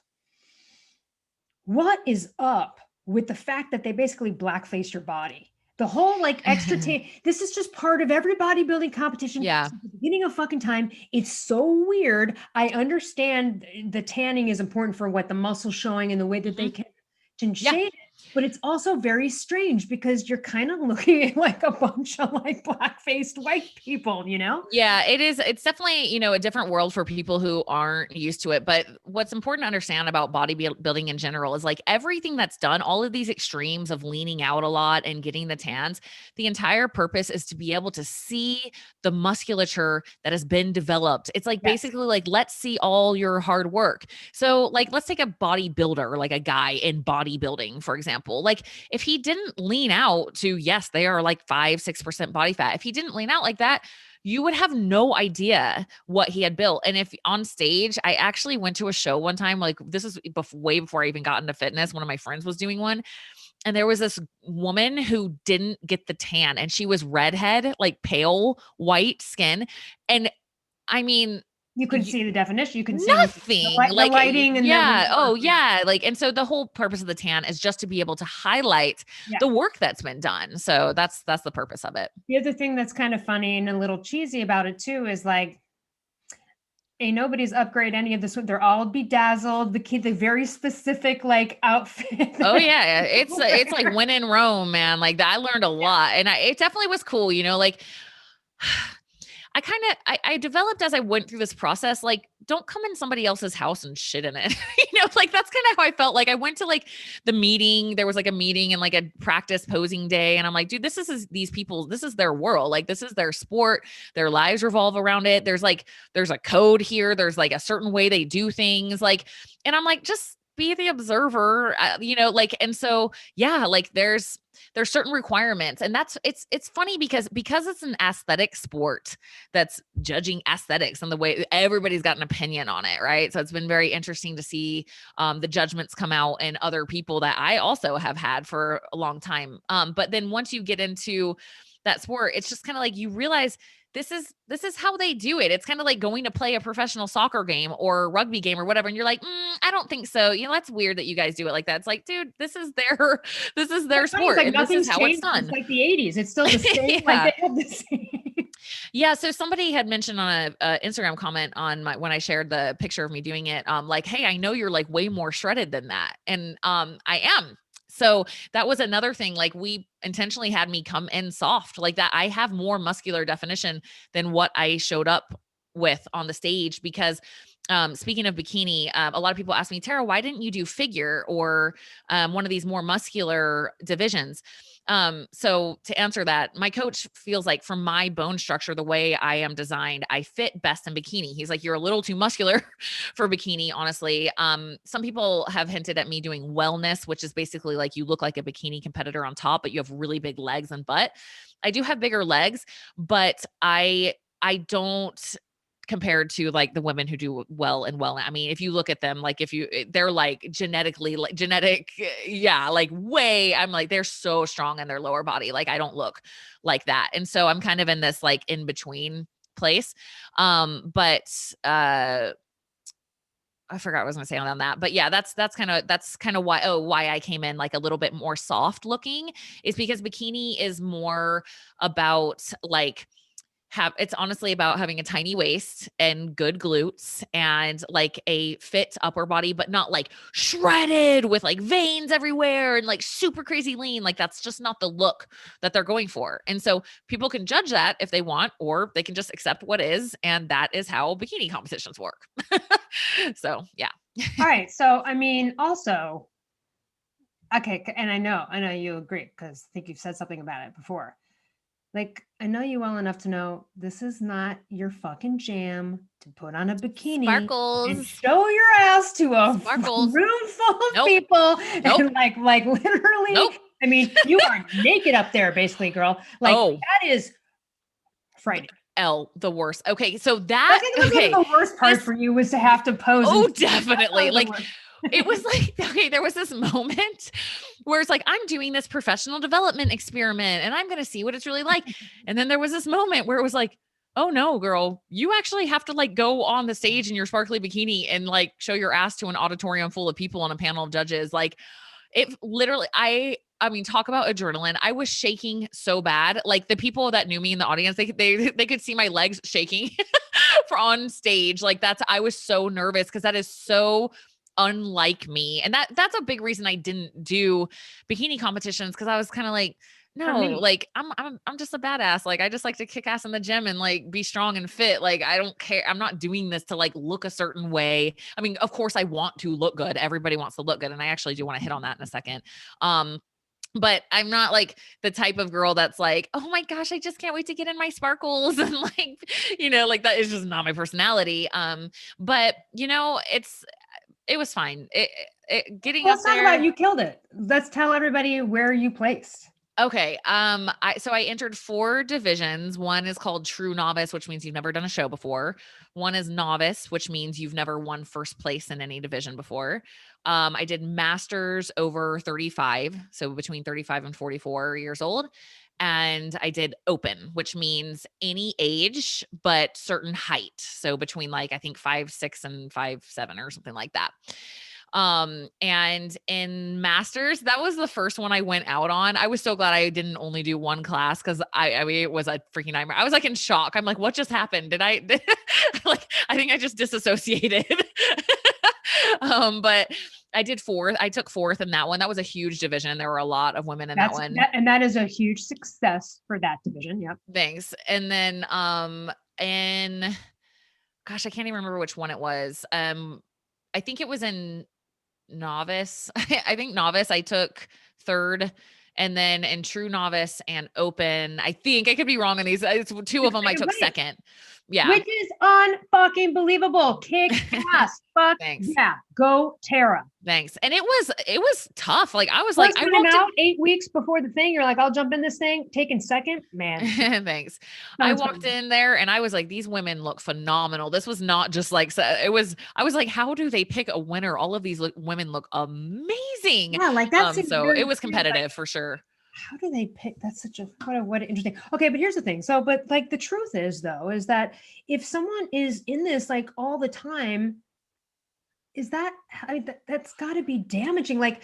What is up with the fact that they basically blackface your body? The whole like extra tan, this is just part of every bodybuilding competition. Yeah. Since the beginning of fucking time. It's so weird. I understand the tanning is important for what the muscles showing and the way that they can shade it. But it's also very strange because you're kind of looking at like a bunch of like black-faced white people, Yeah, it is. It's definitely, a different world for people who aren't used to it. But what's important to understand about bodybuilding in general is like everything that's done, all of these extremes of leaning out a lot and getting the tans, the entire purpose is to be able to see the musculature that has been developed. It's like basically like, let's see all your hard work. So like, let's take a bodybuilder, like a guy in bodybuilding, for example. Like if he didn't lean out to, yes, they are like 5-6% body fat. If he didn't lean out like that, you would have no idea what he had built. And if on stage, I actually went to a show one time, like this is way before I even got into fitness. One of my friends was doing one. And there was this woman who didn't get the tan and she was redhead, like pale white skin. And I mean, you couldn't see the definition. You couldn't see nothing. The lighting. And like, and so the whole purpose of the tan is just to be able to highlight the work that's been done. So that's the purpose of it. The other thing that's kind of funny and a little cheesy about it too is like, ain't nobody's upgrade any of this. They're all bedazzled. The very specific like outfit. Oh yeah, it's like when in Rome, man. Like I learned a lot, and it definitely was cool. Like. I developed as I went through this process, like, don't come in somebody else's house and shit in it. Like that's kind of how I felt. Like I went to like the meeting, there was like a meeting and like a practice posing day. And I'm like, dude, this is these people, this is their world. Like this is their sport. Their lives revolve around it. There's a code here. There's like a certain way they do things. Like, and I'm like, just be the observer, like, and so, yeah, like there's certain requirements, and it's funny because it's an aesthetic sport that's judging aesthetics and the way everybody's got an opinion on it, right? So it's been very interesting to see the judgments come out and other people that I also have had for a long time. But then once you get into that sport, it's just kind of like you realize this is how they do it. It's kind of like going to play a professional soccer game or rugby game or whatever, and you're like, I don't think so. That's weird that you guys do it like that. It's like, dude, this is their sport, like and this is how it's done. It's like the 80s. It's still the same. Yeah. Like they have the same. Yeah. So somebody had mentioned on a Instagram comment on when I shared the picture of me doing it, like, hey, I know you're like way more shredded than that, and I am. So that was another thing. Like, we intentionally had me come in soft like that. I have more muscular definition than what I showed up with on the stage because speaking of bikini, a lot of people ask me, Tara, why didn't you do figure or one of these more muscular divisions? So to answer that, my coach feels like from my bone structure, the way I am designed, I fit best in bikini. He's like, you're a little too muscular for bikini, honestly. Some people have hinted at me doing wellness, which is basically like you look like a bikini competitor on top, but you have really big legs and butt. I do have bigger legs, but I don't compared to like the women who do well. I mean, if you look at them, like they're like genetically, like genetic, yeah, like way, I'm like, they're so strong in their lower body. Like I don't look like that. And so I'm kind of in this like in between place. But I forgot what I was going to say on that, but yeah, that's kind of why I came in like a little bit more soft looking is because bikini is more about like, it's honestly about having a tiny waist and good glutes and like a fit upper body, but not like shredded with like veins everywhere and like super crazy lean. Like that's just not the look that they're going for. And so people can judge that if they want, or they can just accept what is. And that is how bikini competitions work. So, yeah. All right. So, I mean, also, okay. And I know you agree because I think you've said something about it before. Like, I know you well enough to know this is not your fucking jam to put on a bikini Sparkles. and show your ass to a Sparkles. room full of people. Nope. And like literally, nope. I mean, you are naked up there, basically, girl. Like that is frightening. Elle, the worst. Okay, so that the worst part for you was to have to pose. Oh, definitely. Like it was like, okay, there was this moment where it's like, I'm doing this professional development experiment and I'm going to see what it's really like. And then there was this moment where it was like, oh no, girl, you actually have to like go on the stage in your sparkly bikini and like show your ass to an auditorium full of people on a panel of judges. Like it literally, I mean, talk about adrenaline. I was shaking so bad. Like the people that knew me in the audience, they could see my legs shaking for on stage. Like I was so nervous because that is so unlike me. And that's a big reason I didn't do bikini competitions. Cause I was kind of like, no, like I'm just a badass. Like I just like to kick ass in the gym and like be strong and fit. Like I don't care. I'm not doing this to like look a certain way. I mean, of course I want to look good. Everybody wants to look good. And I actually do want to hit on that in a second. But I'm not like the type of girl that's like, oh my gosh, I just can't wait to get in my sparkles. And like, like that is just not my personality. But it was fine. Getting up there. Let's talk about you killed it. Let's tell everybody where you placed. Okay. So I entered 4 divisions. One is called True Novice, which means you've never done a show before. One is Novice, which means you've never won first place in any division before. I did Masters over 35. So between 35 and 44 years old. And I did Open, which means any age, but certain height. So between like, I think 5'6" and 5'7" or something like that. And in Masters, that was the first one I went out on. I was so glad I didn't only do one class because I mean, it was a freaking nightmare. I was like in shock. I'm like, what just happened? I think I just disassociated. But I did 4th. I took 4th in that one. That was a huge division. There were a lot of women in that one. And that is a huge success for that division. Yep. Thanks. And then, and gosh, I can't even remember which one it was. I think it was in Novice. I think Novice, I took 3rd. And then in True Novice and Open, I think I could be wrong on these. It's 2 of them I took 2nd. Yeah. which is unfucking believable. Kick ass. Fuck Thanks. yeah. Go Tara. Thanks. And it was tough. Like I was First like, I time walked out 8 weeks before the thing. You're like, I'll jump in this thing. Taking second, man. in. Thanks. I Sounds walked fun. in there and I was like, these women look phenomenal. This was not just like, I was like, how do they pick a winner? All of these women look amazing. Yeah, like that seems So very it was clear, like, competitive for sure. how do they pick? That's such a what interesting. Okay, but here's the thing. So, but like the truth is though, is that if someone is in this like all the time, is that I mean that's got to be damaging. Like,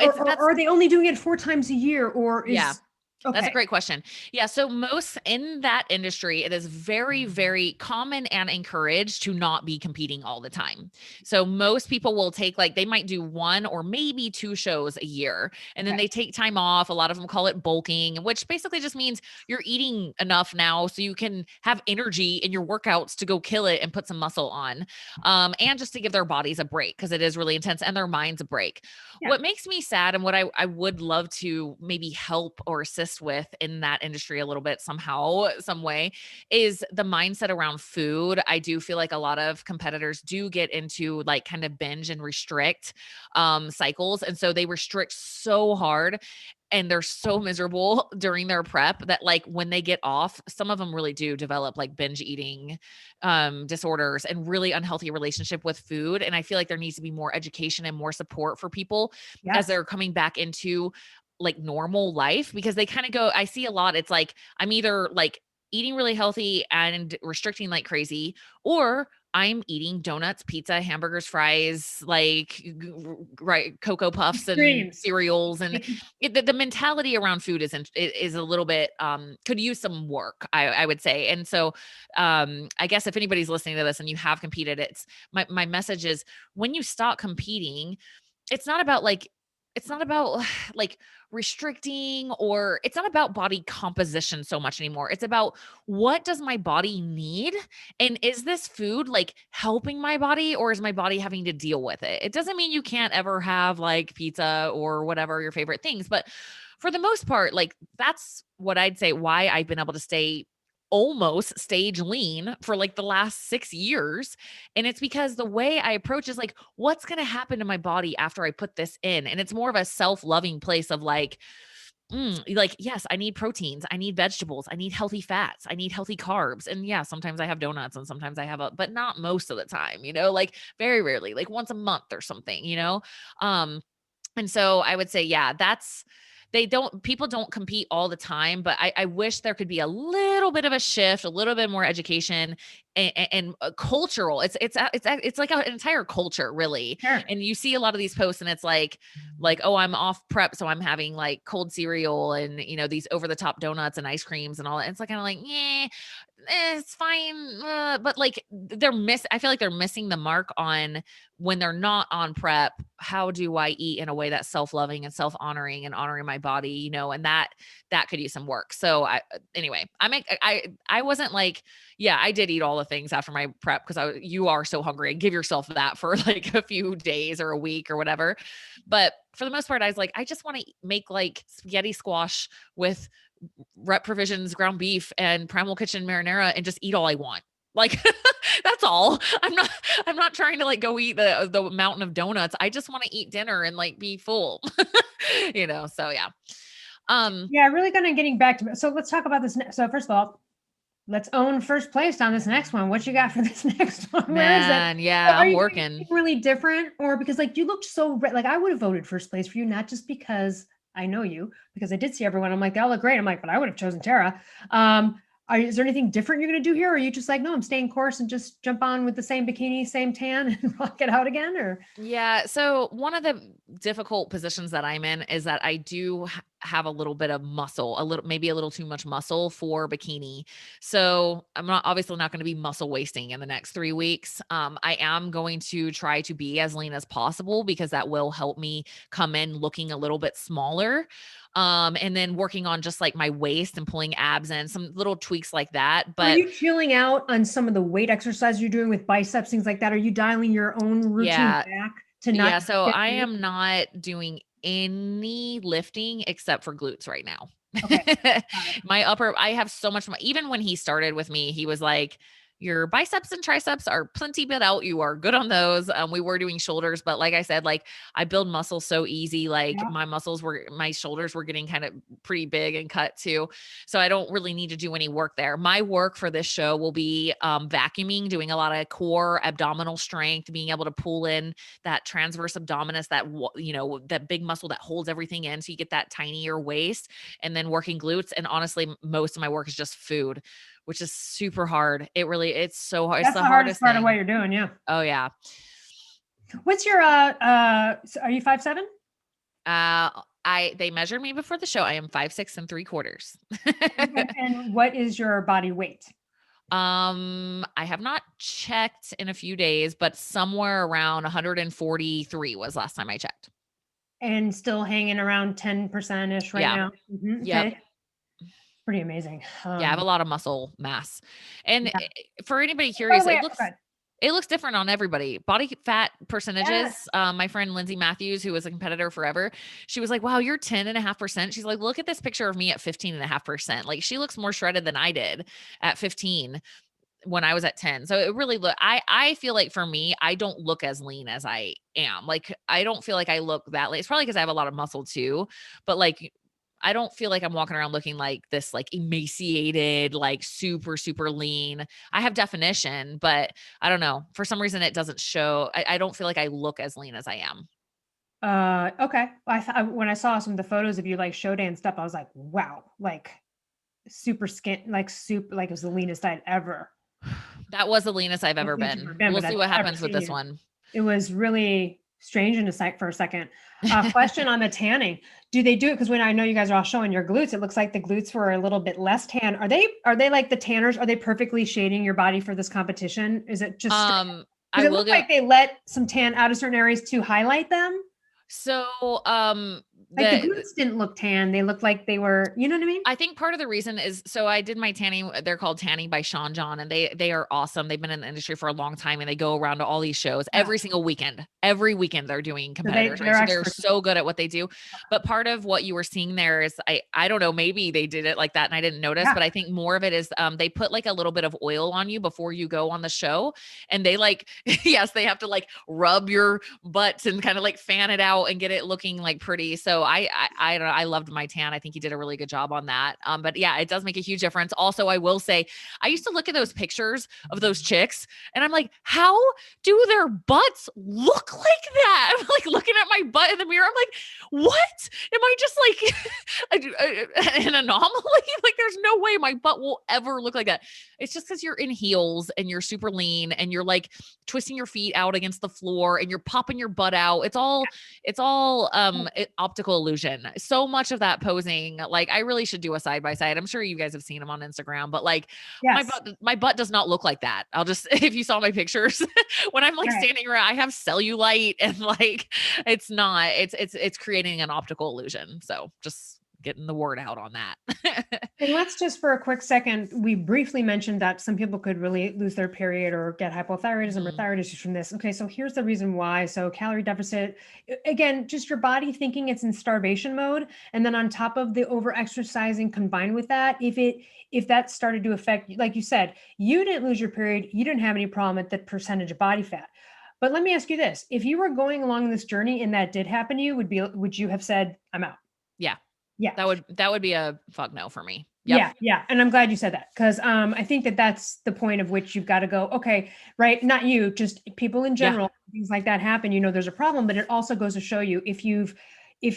or are they only doing it 4 times a year, or Yeah. is okay? That's a great question. Yeah. So most in that industry, it is very, very common and encouraged to not be competing all the time. So most people will take like, they might do one or maybe two shows a year, and then Okay. they take time off. A lot of them call it bulking, which basically just means you're eating enough now so you can have energy in your workouts to go kill it and put some muscle on. And just to give their bodies a break because it is really intense and their minds a break. Yeah. What makes me sad and what I would love to maybe help or assist with in that industry a little bit somehow, some way, is the mindset around food. I do feel like a lot of competitors do get into like kind of binge and restrict cycles. And so they restrict so hard and they're so miserable during their prep that like when they get off, some of them really do develop like binge eating disorders and really unhealthy relationship with food. And I feel like there needs to be more education and more support for people as Yes. they're coming back into like normal life, because they kind of go, I see a lot, it's like I'm either like eating really healthy and restricting like crazy, or I'm eating donuts, pizza, hamburgers, fries, like right, Cocoa Puffs and Extremes. cereals, and the mentality around food is a little bit could use some work, I would say. And so I guess if anybody's listening to this and you have competed, it's my message is when you stop competing, it's not about like it's not about like restricting, or it's not about body composition so much anymore. It's about what does my body need, and is this food like helping my body, or is my body having to deal with it? It doesn't mean you can't ever have like pizza or whatever your favorite things, but for the most part, like that's what I'd say why I've been able to stay almost stage lean for like the last 6 years. And it's because the way I approach is like, what's going to happen to my body after I put this in? And it's more of a self-loving place of like, like, yes, I need proteins, I need vegetables, I need healthy fats, I need healthy carbs. And yeah, sometimes I have donuts and sometimes I have but not most of the time, like very rarely, like once a month or something, Um, and so I would say, yeah, people don't compete all the time, but I wish there could be a little bit of a shift, a little bit more education and cultural. It's like an entire culture really. Sure. And you see a lot of these posts and it's like, oh, I'm off prep. So I'm having like cold cereal and, these over the top donuts and ice creams and all that. It's like, kind of like, yeah, it's fine. But like I feel like they're missing the mark on when they're not on prep. How do I eat in a way that's self-loving and self-honoring and honoring my body, and that could use some work. So anyway, I wasn't like, yeah, I did eat all the things after my prep because you are so hungry and give yourself that for like a few days or a week or whatever. But for the most part, I was like, I just want to make like spaghetti squash with Rep Provisions ground beef and Primal Kitchen marinara and just eat all I want. Like that's all. I'm not trying to like go eat the mountain of donuts. I just want to eat dinner and like be full. So yeah. Yeah, really kind of getting back to so let's talk about this. So first of all, let's own first place on this next one. What you got for this next one? Where is it? Yeah, I'm working. Really different, or because like you looked so like I would have voted first place for you, not just because I know you, because I did see everyone. I'm like, they all look great. I'm like, but I would have chosen Tara. Is there anything different you're going to do here? Or are you just like, no, I'm staying course and just jump on with the same bikini, same tan and rock it out again? Or yeah. So one of the difficult positions that I'm in is that I do have a little bit of muscle, maybe a little too much muscle for bikini. So I'm obviously not going to be muscle wasting in the next 3 weeks. I am going to try to be as lean as possible because that will help me come in looking a little bit smaller. And then working on just like my waist and pulling abs and some little tweaks like that. But are you chilling out on some of the weight exercises you're doing with biceps, things like that? Are you dialing your own routine back to not? Yeah. So I am not doing any lifting except for glutes right now. Okay. Got it. I have so much, even when he started with me, he was like, your biceps and triceps are plenty bit out. You are good on those. We were doing shoulders, but like I said, like I build muscle so easy. Like Yeah. my shoulders were getting kind of pretty big and cut too. So I don't really need to do any work there. My work for this show will be vacuuming, doing a lot of core abdominal strength, being able to pull in that transverse abdominis, that big muscle that holds everything in. So you get that tinier waist, and then working glutes. And honestly, most of my work is just food, which is super hard. It's so hard. It's That's the the hardest hardest part of what thing. you're doing. Yeah. Oh yeah. What's your, are you 5'7"? They measured me before the show. I am 5'6 3/4. And what is your body weight? I have not checked in a few days, but somewhere around 143 was last time I checked. And still hanging around 10%-ish right Yeah. now. Yep. Okay. Pretty amazing. Yeah, I have a lot of muscle mass. And Yeah. for anybody By the curious, way, it looks different on everybody. Body fat percentages. Yes. My friend Lindsay Matthews, who was a competitor forever, she was like, wow, you're 10.5%. She's like, look at this picture of me at 15.5%. Like she looks more shredded than I did at 15 when I was at 10. So it really I feel like for me, I don't look as lean as I am. Like I don't feel like I look that lean. It's probably because I have a lot of muscle too, but like I don't feel like I'm walking around looking like this, like emaciated, like super, super lean. I have definition, but I don't know. For some reason, it doesn't show. I don't feel like I look as lean as I am. Okay. When I saw some of the photos of you like show day and stuff, I was like, wow, like super skin, like super, like it was the leanest I'd ever. That was the leanest I've ever think you've been. ever been, We'll but see I've what ever happens with seen this you. one. It was really strange in a sec for a second. Question on the tanning. Do they do it? Because when I know you guys are all showing your glutes, it looks like the glutes were a little bit less tan. Are they like the tanners? Are they perfectly shading your body for this competition? Is it just, I because it will looked go. like they let some tan out of certain areas to highlight them? So, Like the glutes didn't look tan. They looked like they were, you know what I mean? I think part of the reason is, so I did my tanning. They're called Tanning by Sean John, and they are awesome. They've been in the industry for a long time, and they go around to all these shows Yeah. every single weekend. Every weekend they're doing So competitors, they're right? So they're experts. so good at what they do. But part of what you were seeing there is, I don't know, maybe they did it like that and I didn't notice, Yeah. but I think more of it is they put like a little bit of oil on you before you go on the show, and they like yes, they have to like rub your butts and kind of like fan it out and get it looking like pretty. So I don't know, I loved my tan. I think he did a really good job on that. But yeah, it does make a huge difference. Also, I will say, I used to look at those pictures of those chicks and I'm like, how do their butts look like that? I'm like looking at my butt in the mirror. I'm like, what? Am I just like an anomaly? Like there's no way my butt will ever look like that. It's just because you're in heels and you're super lean and you're like twisting your feet out against the floor and you're popping your butt out. It's all optical illusion. So much of that posing, like I really should do a side by side. I'm sure you guys have seen them on Instagram, but like Yes. my butt does not look like that. I'll just if you saw my pictures when I'm like Right. standing around, I have cellulite and like it's creating an optical illusion. So just getting the word out on that. And let's just for a quick second, we briefly mentioned that some people could really lose their period or get hypothyroidism or thyroid issues from this. Okay, so here's the reason why. So calorie deficit, again, just your body thinking it's in starvation mode. And then on top of the over exercising combined with that, if that started to affect, like you said, you didn't lose your period, you didn't have any problem at the percentage of body fat. But let me ask you this. If you were going along this journey and that did happen to you, would you have said, I'm out? Yeah. Yeah. That would be a fuck no for me. Yep. Yeah. Yeah. And I'm glad you said that because I think that's the point of which you've got to go, okay, right. Not you, just people in general, things like that happen, there's a problem, but it also goes to show you if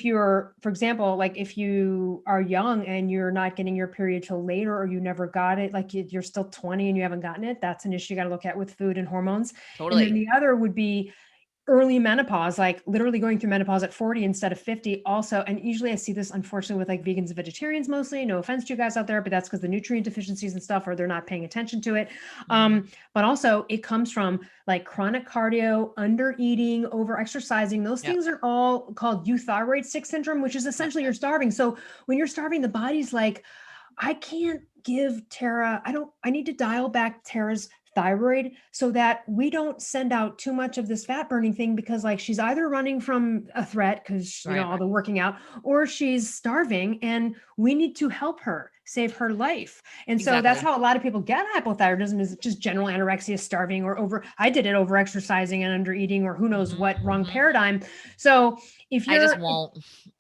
you're, for example, like if you are young and you're not getting your period till later, or you never got it, like you're still 20 and you haven't gotten it, that's an issue you got to look at with food and hormones. Totally. And then the other would be early menopause, like literally going through menopause at 40 instead of 50 also. And usually I see this unfortunately with like vegans and vegetarians mostly, no offense to you guys out there, but that's because the nutrient deficiencies and stuff, or they're not paying attention to it. But also it comes from like chronic cardio, under eating, over exercising. Those things are all called euthyroid sick syndrome, which is essentially you're starving. So when you're starving, the body's like, I can't give Tara, I need to dial back Tara's thyroid so that we don't send out too much of this fat burning thing, because like she's either running from a threat because Right. all the working out, or she's starving, and we need to help her save her life. And so that's Exactly. how a lot of people get hypothyroidism, is just general anorexia, starving, or I did it, over exercising and under eating, or who knows what wrong paradigm. So if I you're just won't.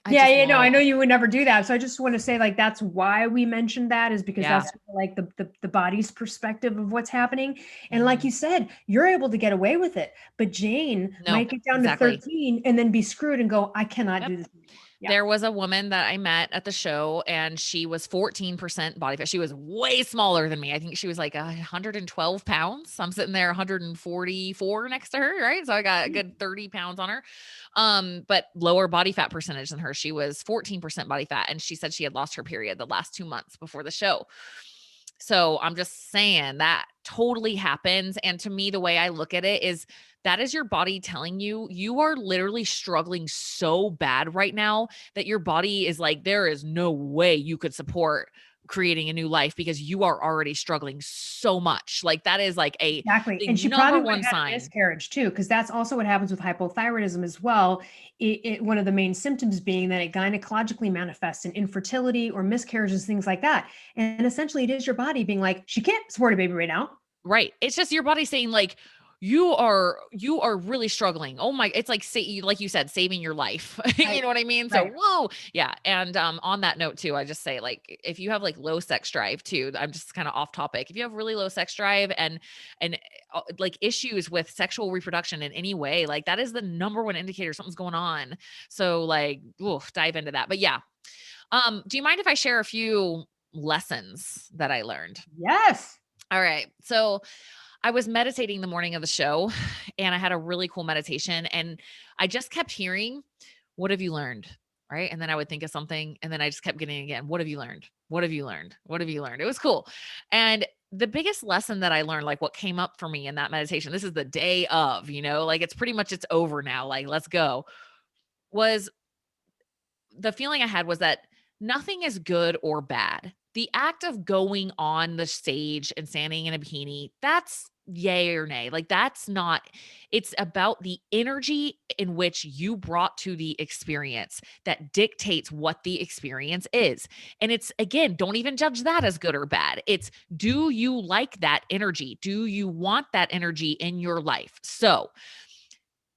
no, I know you would never do that. So I just want to say, like, that's why we mentioned that, is because Yeah. that's like the body's perspective of what's happening. And like you said, you're able to get away with it, but Jane No, might get down exactly. to 13 and then be screwed and go, I cannot do this anymore. Yeah. There was a woman that I met at the show, and she was 14% body fat. She was way smaller than me. I think she was like 112 pounds. I'm sitting there 144 next to her, right? So I got a good 30 pounds on her. But lower body fat percentage than her. She was 14% body fat, and she said she had lost her period the last 2 months before the show. So I'm just saying that totally happens. And to me, the way I look at it is that is your body telling you you are literally struggling so bad right now that your body is like, there is no way you could support creating a new life because you are already struggling so much. Like that is like Exactly. the And she number probably would one have had a sign. miscarriage too, because that's also what happens with hypothyroidism as well. One of the main symptoms being that it gynecologically manifests in infertility or miscarriages, things like that. And essentially it is your body being like, she can't support a baby right now. Right. It's just your body saying like, you are really struggling. Oh my, it's like like you said, saving your life. You know what I mean? So Right. whoa. Yeah. And on that note too, I just say like if you have like low sex drive too, I'm just kind of off topic. If you have really low sex drive and like issues with sexual reproduction in any way, like that is the number one indicator something's going on. So like, oof, dive into that. But yeah. Do you mind if I share a few lessons that I learned? Yes. All right. So I was meditating the morning of the show and I had a really cool meditation and I just kept hearing, what have you learned? Right. And then I would think of something and then I just kept getting again, what have you learned? What have you learned? What have you learned? It was cool. And the biggest lesson that I learned, like what came up for me in that meditation, this is the day of, like it's pretty much it's over now. Like, let's go. Was the feeling I had was that nothing is good or bad. The act of going on the stage and standing in a bikini, that's yay or nay. Like that's not, it's about the energy in which you brought to the experience that dictates what the experience is. And it's again, don't even judge that as good or bad. It's do you like that energy? Do you want that energy in your life? So,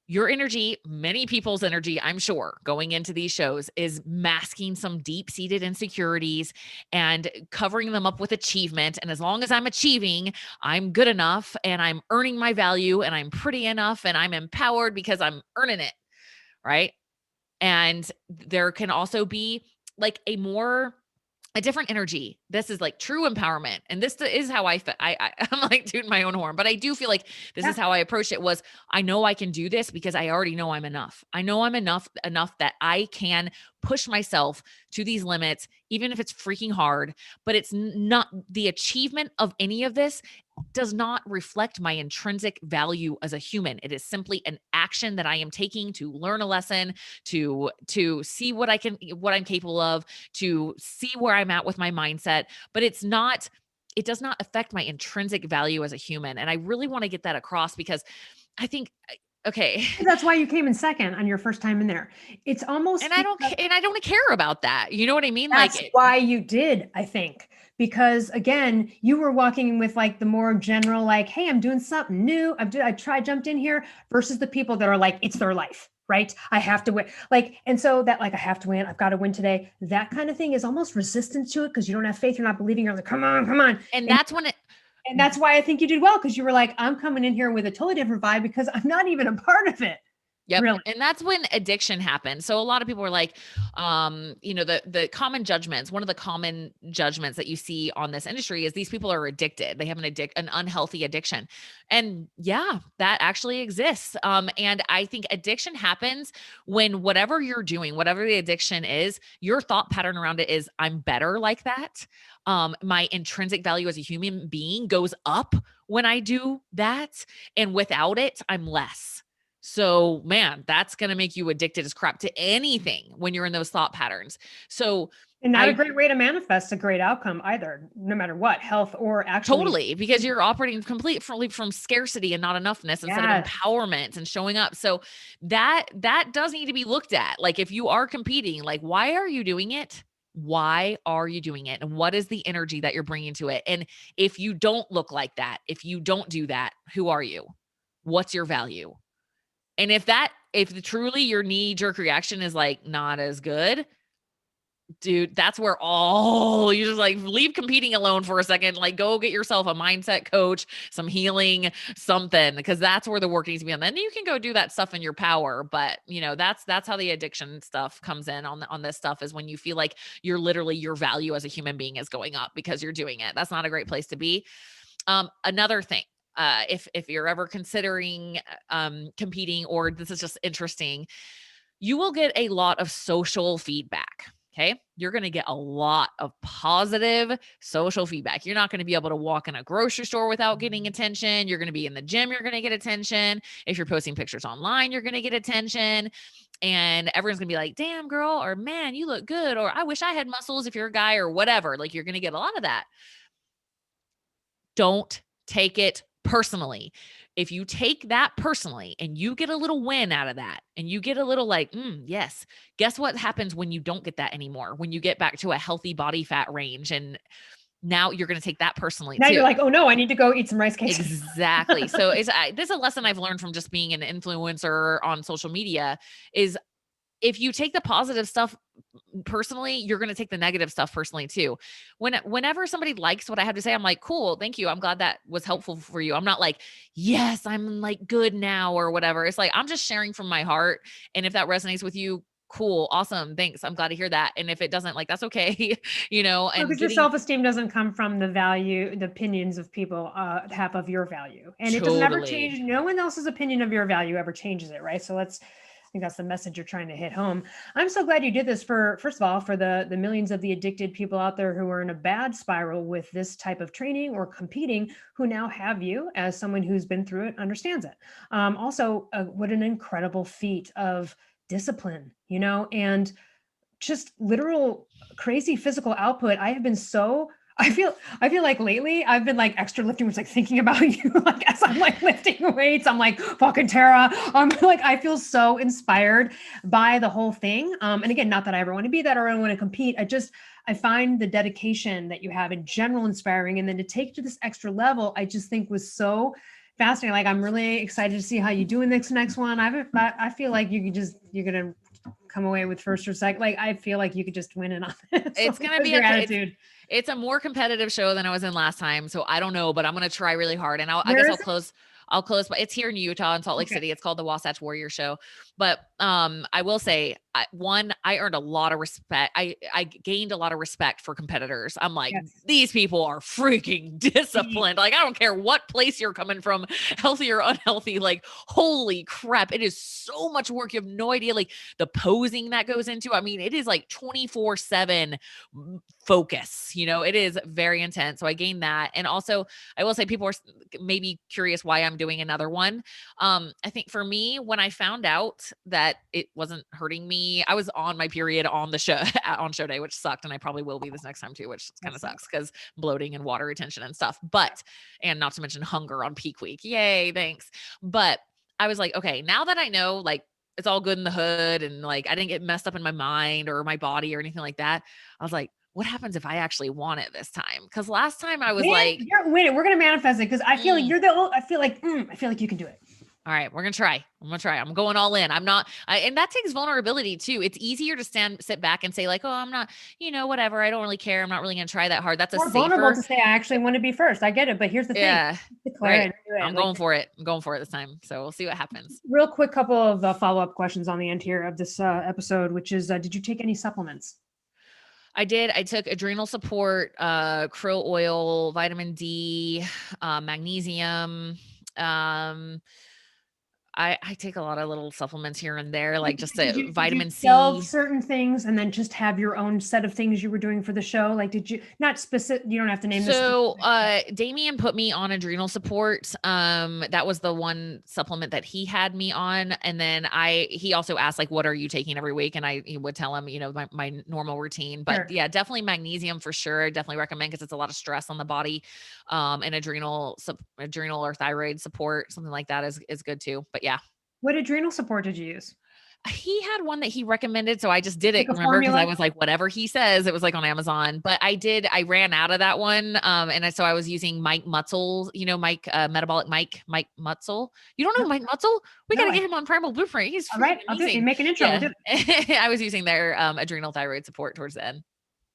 your energy, many people's energy, I'm sure, going into these shows is masking some deep seated insecurities and covering them up with achievement. And as long as I'm achieving, I'm good enough and I'm earning my value and I'm pretty enough and I'm empowered because I'm earning it. Right. And there can also be like a different energy. This is like true empowerment. And this is how I'm like tooting my own horn, but I do feel like this Yeah. is how I approached it was I know I can do this because I already know I'm enough. I know I'm enough that I can push myself to these limits, even if it's freaking hard, but it's not the achievement of any of this does not reflect my intrinsic value as a human. It is simply an action that I am taking to learn a lesson, to see what I'm capable of, to see where I'm at with my mindset, but it does not affect my intrinsic value as a human. And I really want to get that across because I think okay. That's why you came in second on your first time in there. It's almost And I don't care about that. You know what I mean? That's why you did, I think, because again, you were walking with like the more general, like, hey, I'm doing something new. Jumped in here, versus the people that are like, it's their life, right? I have to win. Like, and so that like, I have to win. I've got to win today. That kind of thing is almost resistance to it because you don't have faith. You're not believing. You're like, come on, come on. and that's when And that's why I think you did well, because you were like, I'm coming in here with a totally different vibe because I'm not even a part of it. Yep. Really. And that's when addiction happens. So a lot of people are like, the common judgments, one of the common judgments that you see on this industry is these people are addicted. They have an unhealthy addiction. And yeah, that actually exists. And I think addiction happens when whatever you're doing, whatever the addiction is, your thought pattern around it is I'm better like that. My intrinsic value as a human being goes up when I do that. And without it, I'm less. So man, that's going to make you addicted as crap to anything when you're in those thought patterns. So And not a great way to manifest a great outcome either, no matter what, health or actually. totally, because you're operating completely from scarcity and not enoughness instead of Yes. empowerment and showing up. So that does need to be looked at. Like if you are competing, like why are you doing it? Why are you doing it? And what is the energy that you're bringing to it? And if you don't look like that, if you don't do that, who are you? What's your value? And if truly your knee jerk reaction is like not as good, dude, that's where all you just like leave competing alone for a second. Like go get yourself a mindset coach, some healing, something, because that's where the work needs to be on. Then you can go do that stuff in your power. But that's how the addiction stuff comes in on this stuff, is when you feel like you're literally your value as a human being is going up because you're doing it. That's not a great place to be. Another thing, if you're ever considering competing, or this is just interesting, you will get a lot of social feedback. Okay. You're going to get a lot of positive social feedback. You're not going to be able to walk in a grocery store without getting attention. You're going to be in the gym. You're going to get attention. If you're posting pictures online, you're going to get attention. And everyone's going to be like, damn girl, or man, you look good. Or I wish I had muscles if you're a guy, or whatever. Like you're going to get a lot of that. Don't take it personally. If you take that personally and you get a little win out of that, and you get a little like, yes, guess what happens when you don't get that anymore? When you get back to a healthy body fat range, and now you're going to take that personally Now too. you're like, oh no, I need to go eat some rice cakes. Exactly. So this is a lesson I've learned from just being an influencer on social media, is if you take the positive stuff personally, you're going to take the negative stuff personally too. Whenever somebody likes what I have to say, I'm like, cool, thank you. I'm glad that was helpful for you. I'm not like, yes, I'm like good now or whatever. It's like, I'm just sharing from my heart. And if that resonates with you, cool, awesome, thanks. I'm glad to hear that. And if it doesn't, like, that's okay, and because your self-esteem doesn't come from the opinions of people, half of your value. And it doesn't ever change. No one else's opinion of your value ever changes it, right? So I think that's the message you're trying to hit home. I'm so glad you did this first of all, for the millions of the addicted people out there who are in a bad spiral with this type of training or competing, who now have you as someone who's been through it, understands it. Also, what an incredible feat of discipline, and just literal crazy physical output. I feel like lately I've been like extra lifting, was like thinking about you, like as I'm like lifting weights, I'm like, fucking Tara. I'm like, I feel so inspired by the whole thing. And again, not that I ever want to be that or I want to compete. I find the dedication that you have in general inspiring. And then to take to this extra level, I just think was so fascinating. Like, I'm really excited to see how you do in this next one. I feel like you're going to come away with first or second. Like, I feel like you could just win it on it. It's going to be your attitude. It's a more competitive show than I was in last time. So I don't know, but I'm going to try really hard. And I guess I'll close, but it's here in Utah, in Salt Lake City. It's called the Wasatch Warrior Show. But I will say, I earned a lot of respect. I gained a lot of respect for competitors. I'm like, these people are freaking disciplined. Like, I don't care what place you're coming from, healthy or unhealthy. Like, holy crap, it is so much work. You have no idea, like the posing that goes into. I mean, it is like 24/7 focus. It is very intense. So I gained that. And also, I will say, people are maybe curious why I'm doing another one. I think for me, when I found out that it wasn't hurting me, I was on my period on the show on show day, which sucked. And I probably will be this next time too, which kind of sucks because bloating and water retention and stuff, and not to mention hunger on peak week. Yay. Thanks. But I was like, okay, now that I know, like, it's all good in the hood and like, I didn't get messed up in my mind or my body or anything like that. I was like, what happens if I actually want it this time? Because last time I was like, you're winning. We're going to manifest it. Cause I feel like I feel like you can do it. All right, we're going to try. I'm going all in. And that takes vulnerability too. It's easier to sit back and say like, oh, I'm not, whatever. I don't really care. I'm not really going to try that hard. That's more vulnerable to say, I actually want to be first. I get it. But here's the thing. Right. I'm going for it. I'm going for it this time. So we'll see what happens. Real quick, couple of follow-up questions on the end here of this episode, which is, did you take any supplements? I did. I took Adrenal Support, krill oil, vitamin D, magnesium, I take a lot of little supplements here and there, Did like just did a did you vitamin shelve C. certain things and then just have your own set of things you were doing for the show? Like, did you not specific? You don't have to name this So, specific, but Damien put me on Adrenal Support. That was the one supplement that he had me on. And then he also asked like, what are you taking every week? And he would tell him, my normal routine, but sure. yeah, definitely magnesium for sure. I definitely recommend because it's a lot of stress on the body. And adrenal or thyroid support, something like that is good too. But yeah, What adrenal support did you use? he had one that he recommended, so I just did it, Like a remember, because I formula? was like, whatever he says, it was like on Amazon. But I ran out of that one. So I was using Mike Mutzel, Mike, Metabolic Mike Mutzel. You don't know No, Mike Mutzel? We no. got to get him on Primal Blueprint. He's All freaking right, I'll do it. You amazing. make an intro. We'll Yeah. do it. I was using their adrenal thyroid support towards the end.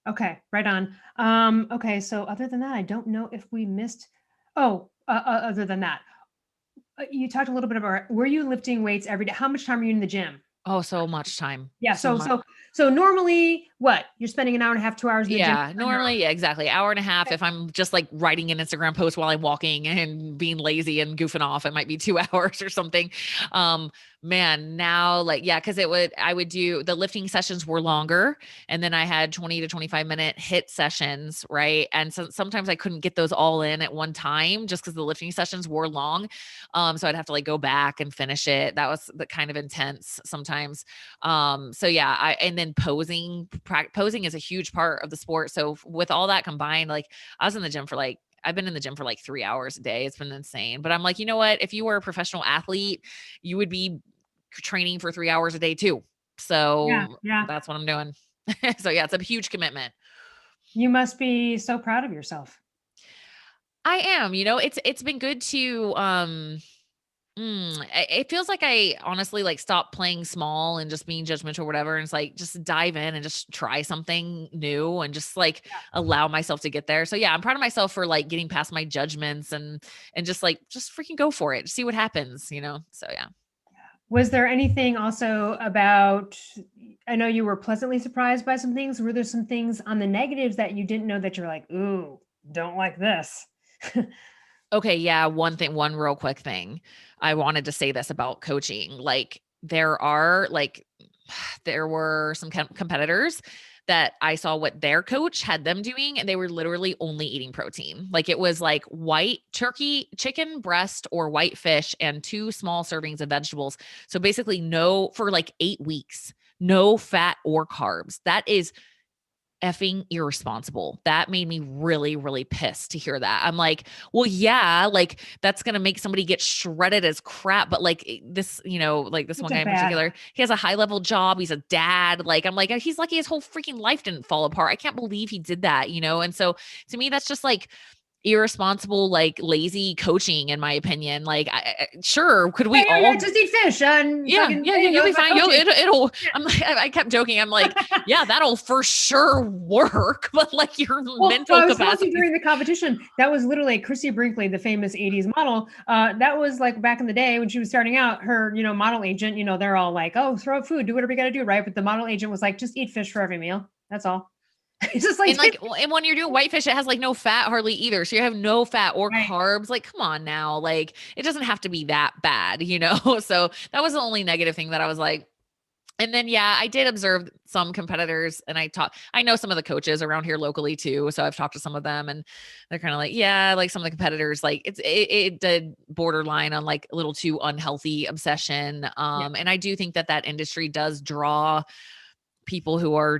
Okay, right on. Okay, so other than that, I don't know if we missed. Oh, other than that, you talked a little bit about were you lifting weights every day? How much time are you in the gym? Oh, so much time. Yeah, So so much. so normally what? You're spending an hour and a half, 2 hours in the gym Yeah, on your normally, yeah, exactly. Hour and a half. If I'm just like writing an Instagram post while I'm walking and being lazy and goofing off, it might be 2 hours or something. Man, now like, yeah, cause I would do the lifting sessions were longer and then I had 20 to 25-minute hit sessions. Right. And so sometimes I couldn't get those all in at one time just cause the lifting sessions were long. So I'd have to like go back and finish it. That was the kind of intense sometimes. So yeah, and then posing is a huge part of the sport. So with all that combined, like I was in the gym for like I've been in the gym for like 3 hours a day. It's been insane. But I'm like, you know what? If you were a professional athlete, you would be training for 3 hours a day too. yeah, So yeah. that's what I'm doing. So yeah, it's a huge commitment. You must be so proud of yourself. I am, it's been good to it feels like I honestly like stop playing small and just being judgmental or whatever. And it's like just dive in and just try something new and just like Yeah. allow myself to get there. So yeah, I'm proud of myself for like getting past my judgments and just freaking go for it. See what happens. So yeah. Was there anything also about, I know you were pleasantly surprised by some things. Were there some things on the negatives that you didn't know that you're like, ooh, don't like this? Okay, yeah, one real quick thing. I wanted to say this about coaching. Like there were some competitors that I saw what their coach had them doing and they were literally only eating protein. Like it was like white turkey, chicken breast or white fish and 2 small servings of vegetables. So basically for like 8 weeks, no fat or carbs. That is effing irresponsible. That made me really, really pissed to hear that. I'm like, well, yeah, like that's going to make somebody get shredded as crap. But like like this Such one a guy in bad. particular, he has a high level job. He's a dad. Like, I'm like, he's lucky his whole freaking life didn't fall apart. I can't believe he did that. And so to me, that's just like, irresponsible, like lazy coaching, in my opinion. Like, sure, could we Yeah, all just eat fish and yeah, fucking yeah, there yeah, you go. you'll be That's my fine. coaching. It'll. I'm like, I kept joking. I'm like, yeah, that'll for sure work, but like your Well, mental I was talking capacity. during the competition. That was literally Chrissy Brinkley, the famous '80s model. That was like back in the day when she was starting out. Her, model agent. They're all like, "Oh, throw out food, do whatever you got to do, right?" But the model agent was like, "Just eat fish for every meal. That's all." It's just like, And when you're doing whitefish, it has like no fat hardly either. So you have no fat or right. carbs. Like, come on now. Like, it doesn't have to be that bad. So that was the only negative thing that I was like, and then, yeah, I did observe some competitors and I know some of the coaches around here locally too. So I've talked to some of them and they're kind of like, yeah, like some of the competitors, like it did borderline on like a little too unhealthy obsession. Yeah. And I do think that industry does draw people who are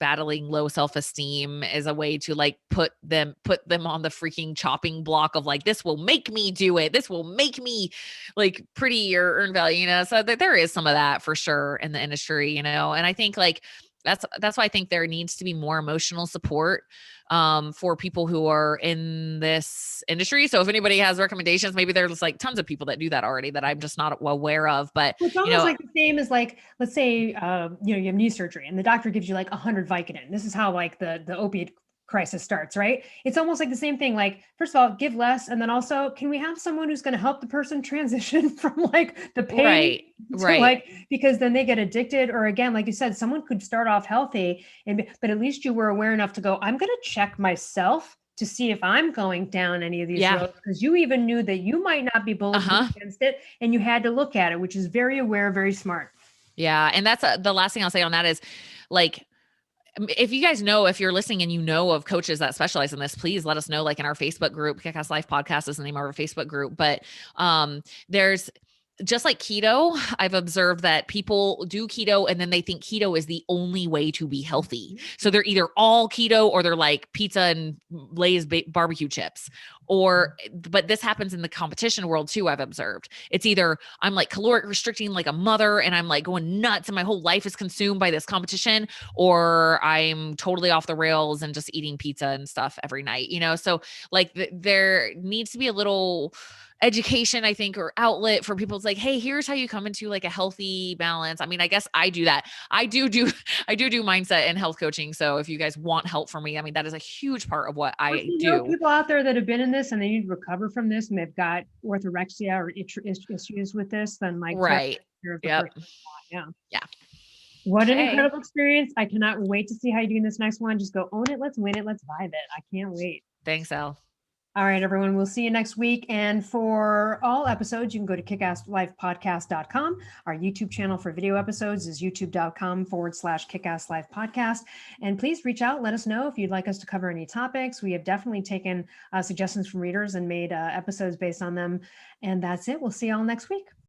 battling low self-esteem as a way to like put them on the freaking chopping block of like, this will make me do it, this will make me like pretty or earn value. So there is some of that for sure in the industry. And I think like that's why I think there needs to be more emotional support for people who are in this industry. So if anybody has recommendations, maybe there's like tons of people that do that already that I'm just not aware of. But Well, it's almost like the same as like, let's say, you have knee surgery and the doctor gives you like 100 Vicodin. This is how like the opiate crisis starts, right? It's almost like the same thing. Like, first of all, give less. And then also, can we have someone who's going to help the person transition from like the pain to like, because then they get addicted, or again, like you said, someone could start off healthy but at least you were aware enough to go, I'm going to check myself to see if I'm going down any of these Yeah. roads, because you even knew that you might not be bulletproof against it, and you had to look at it, which is very aware, very smart. Yeah. And that's the last thing I'll say on that is like, if you guys know, if you're listening and you know of coaches that specialize in this, please let us know, like in our Facebook group. Kick-Ass Life Podcast is the name of our Facebook group. But there's just like keto, I've observed that people do keto and then they think keto is the only way to be healthy. So they're either all keto or they're like pizza and Lay's barbecue chips. But this happens in the competition world too, I've observed. It's either I'm like caloric restricting like a mother and I'm like going nuts and my whole life is consumed by this competition, or I'm totally off the rails and just eating pizza and stuff every night, So like there needs to be a little education, I think, or outlet for people. It's like, hey, here's how you come into like a healthy balance. I mean, I guess I do that. I do mindset and health coaching. So if you guys want help from me, I mean, that is a huge part of what I do. People out there that have been in this and they need to recover from this and they've got orthorexia or issues with this, then like, right. Yep. Yeah. Yeah. What an incredible experience. I cannot wait to see how you do in this next one. Just go own it. Let's win it. Let's vibe it. I can't wait. Thanks, Elle. All right, everyone. We'll see you next week. And for all episodes, you can go to kickasslifepodcast.com. Our YouTube channel for video episodes is youtube.com/kickasslifepodcast. And please reach out. Let us know if you'd like us to cover any topics. We have definitely taken suggestions from readers and made episodes based on them. And that's it. We'll see y'all next week.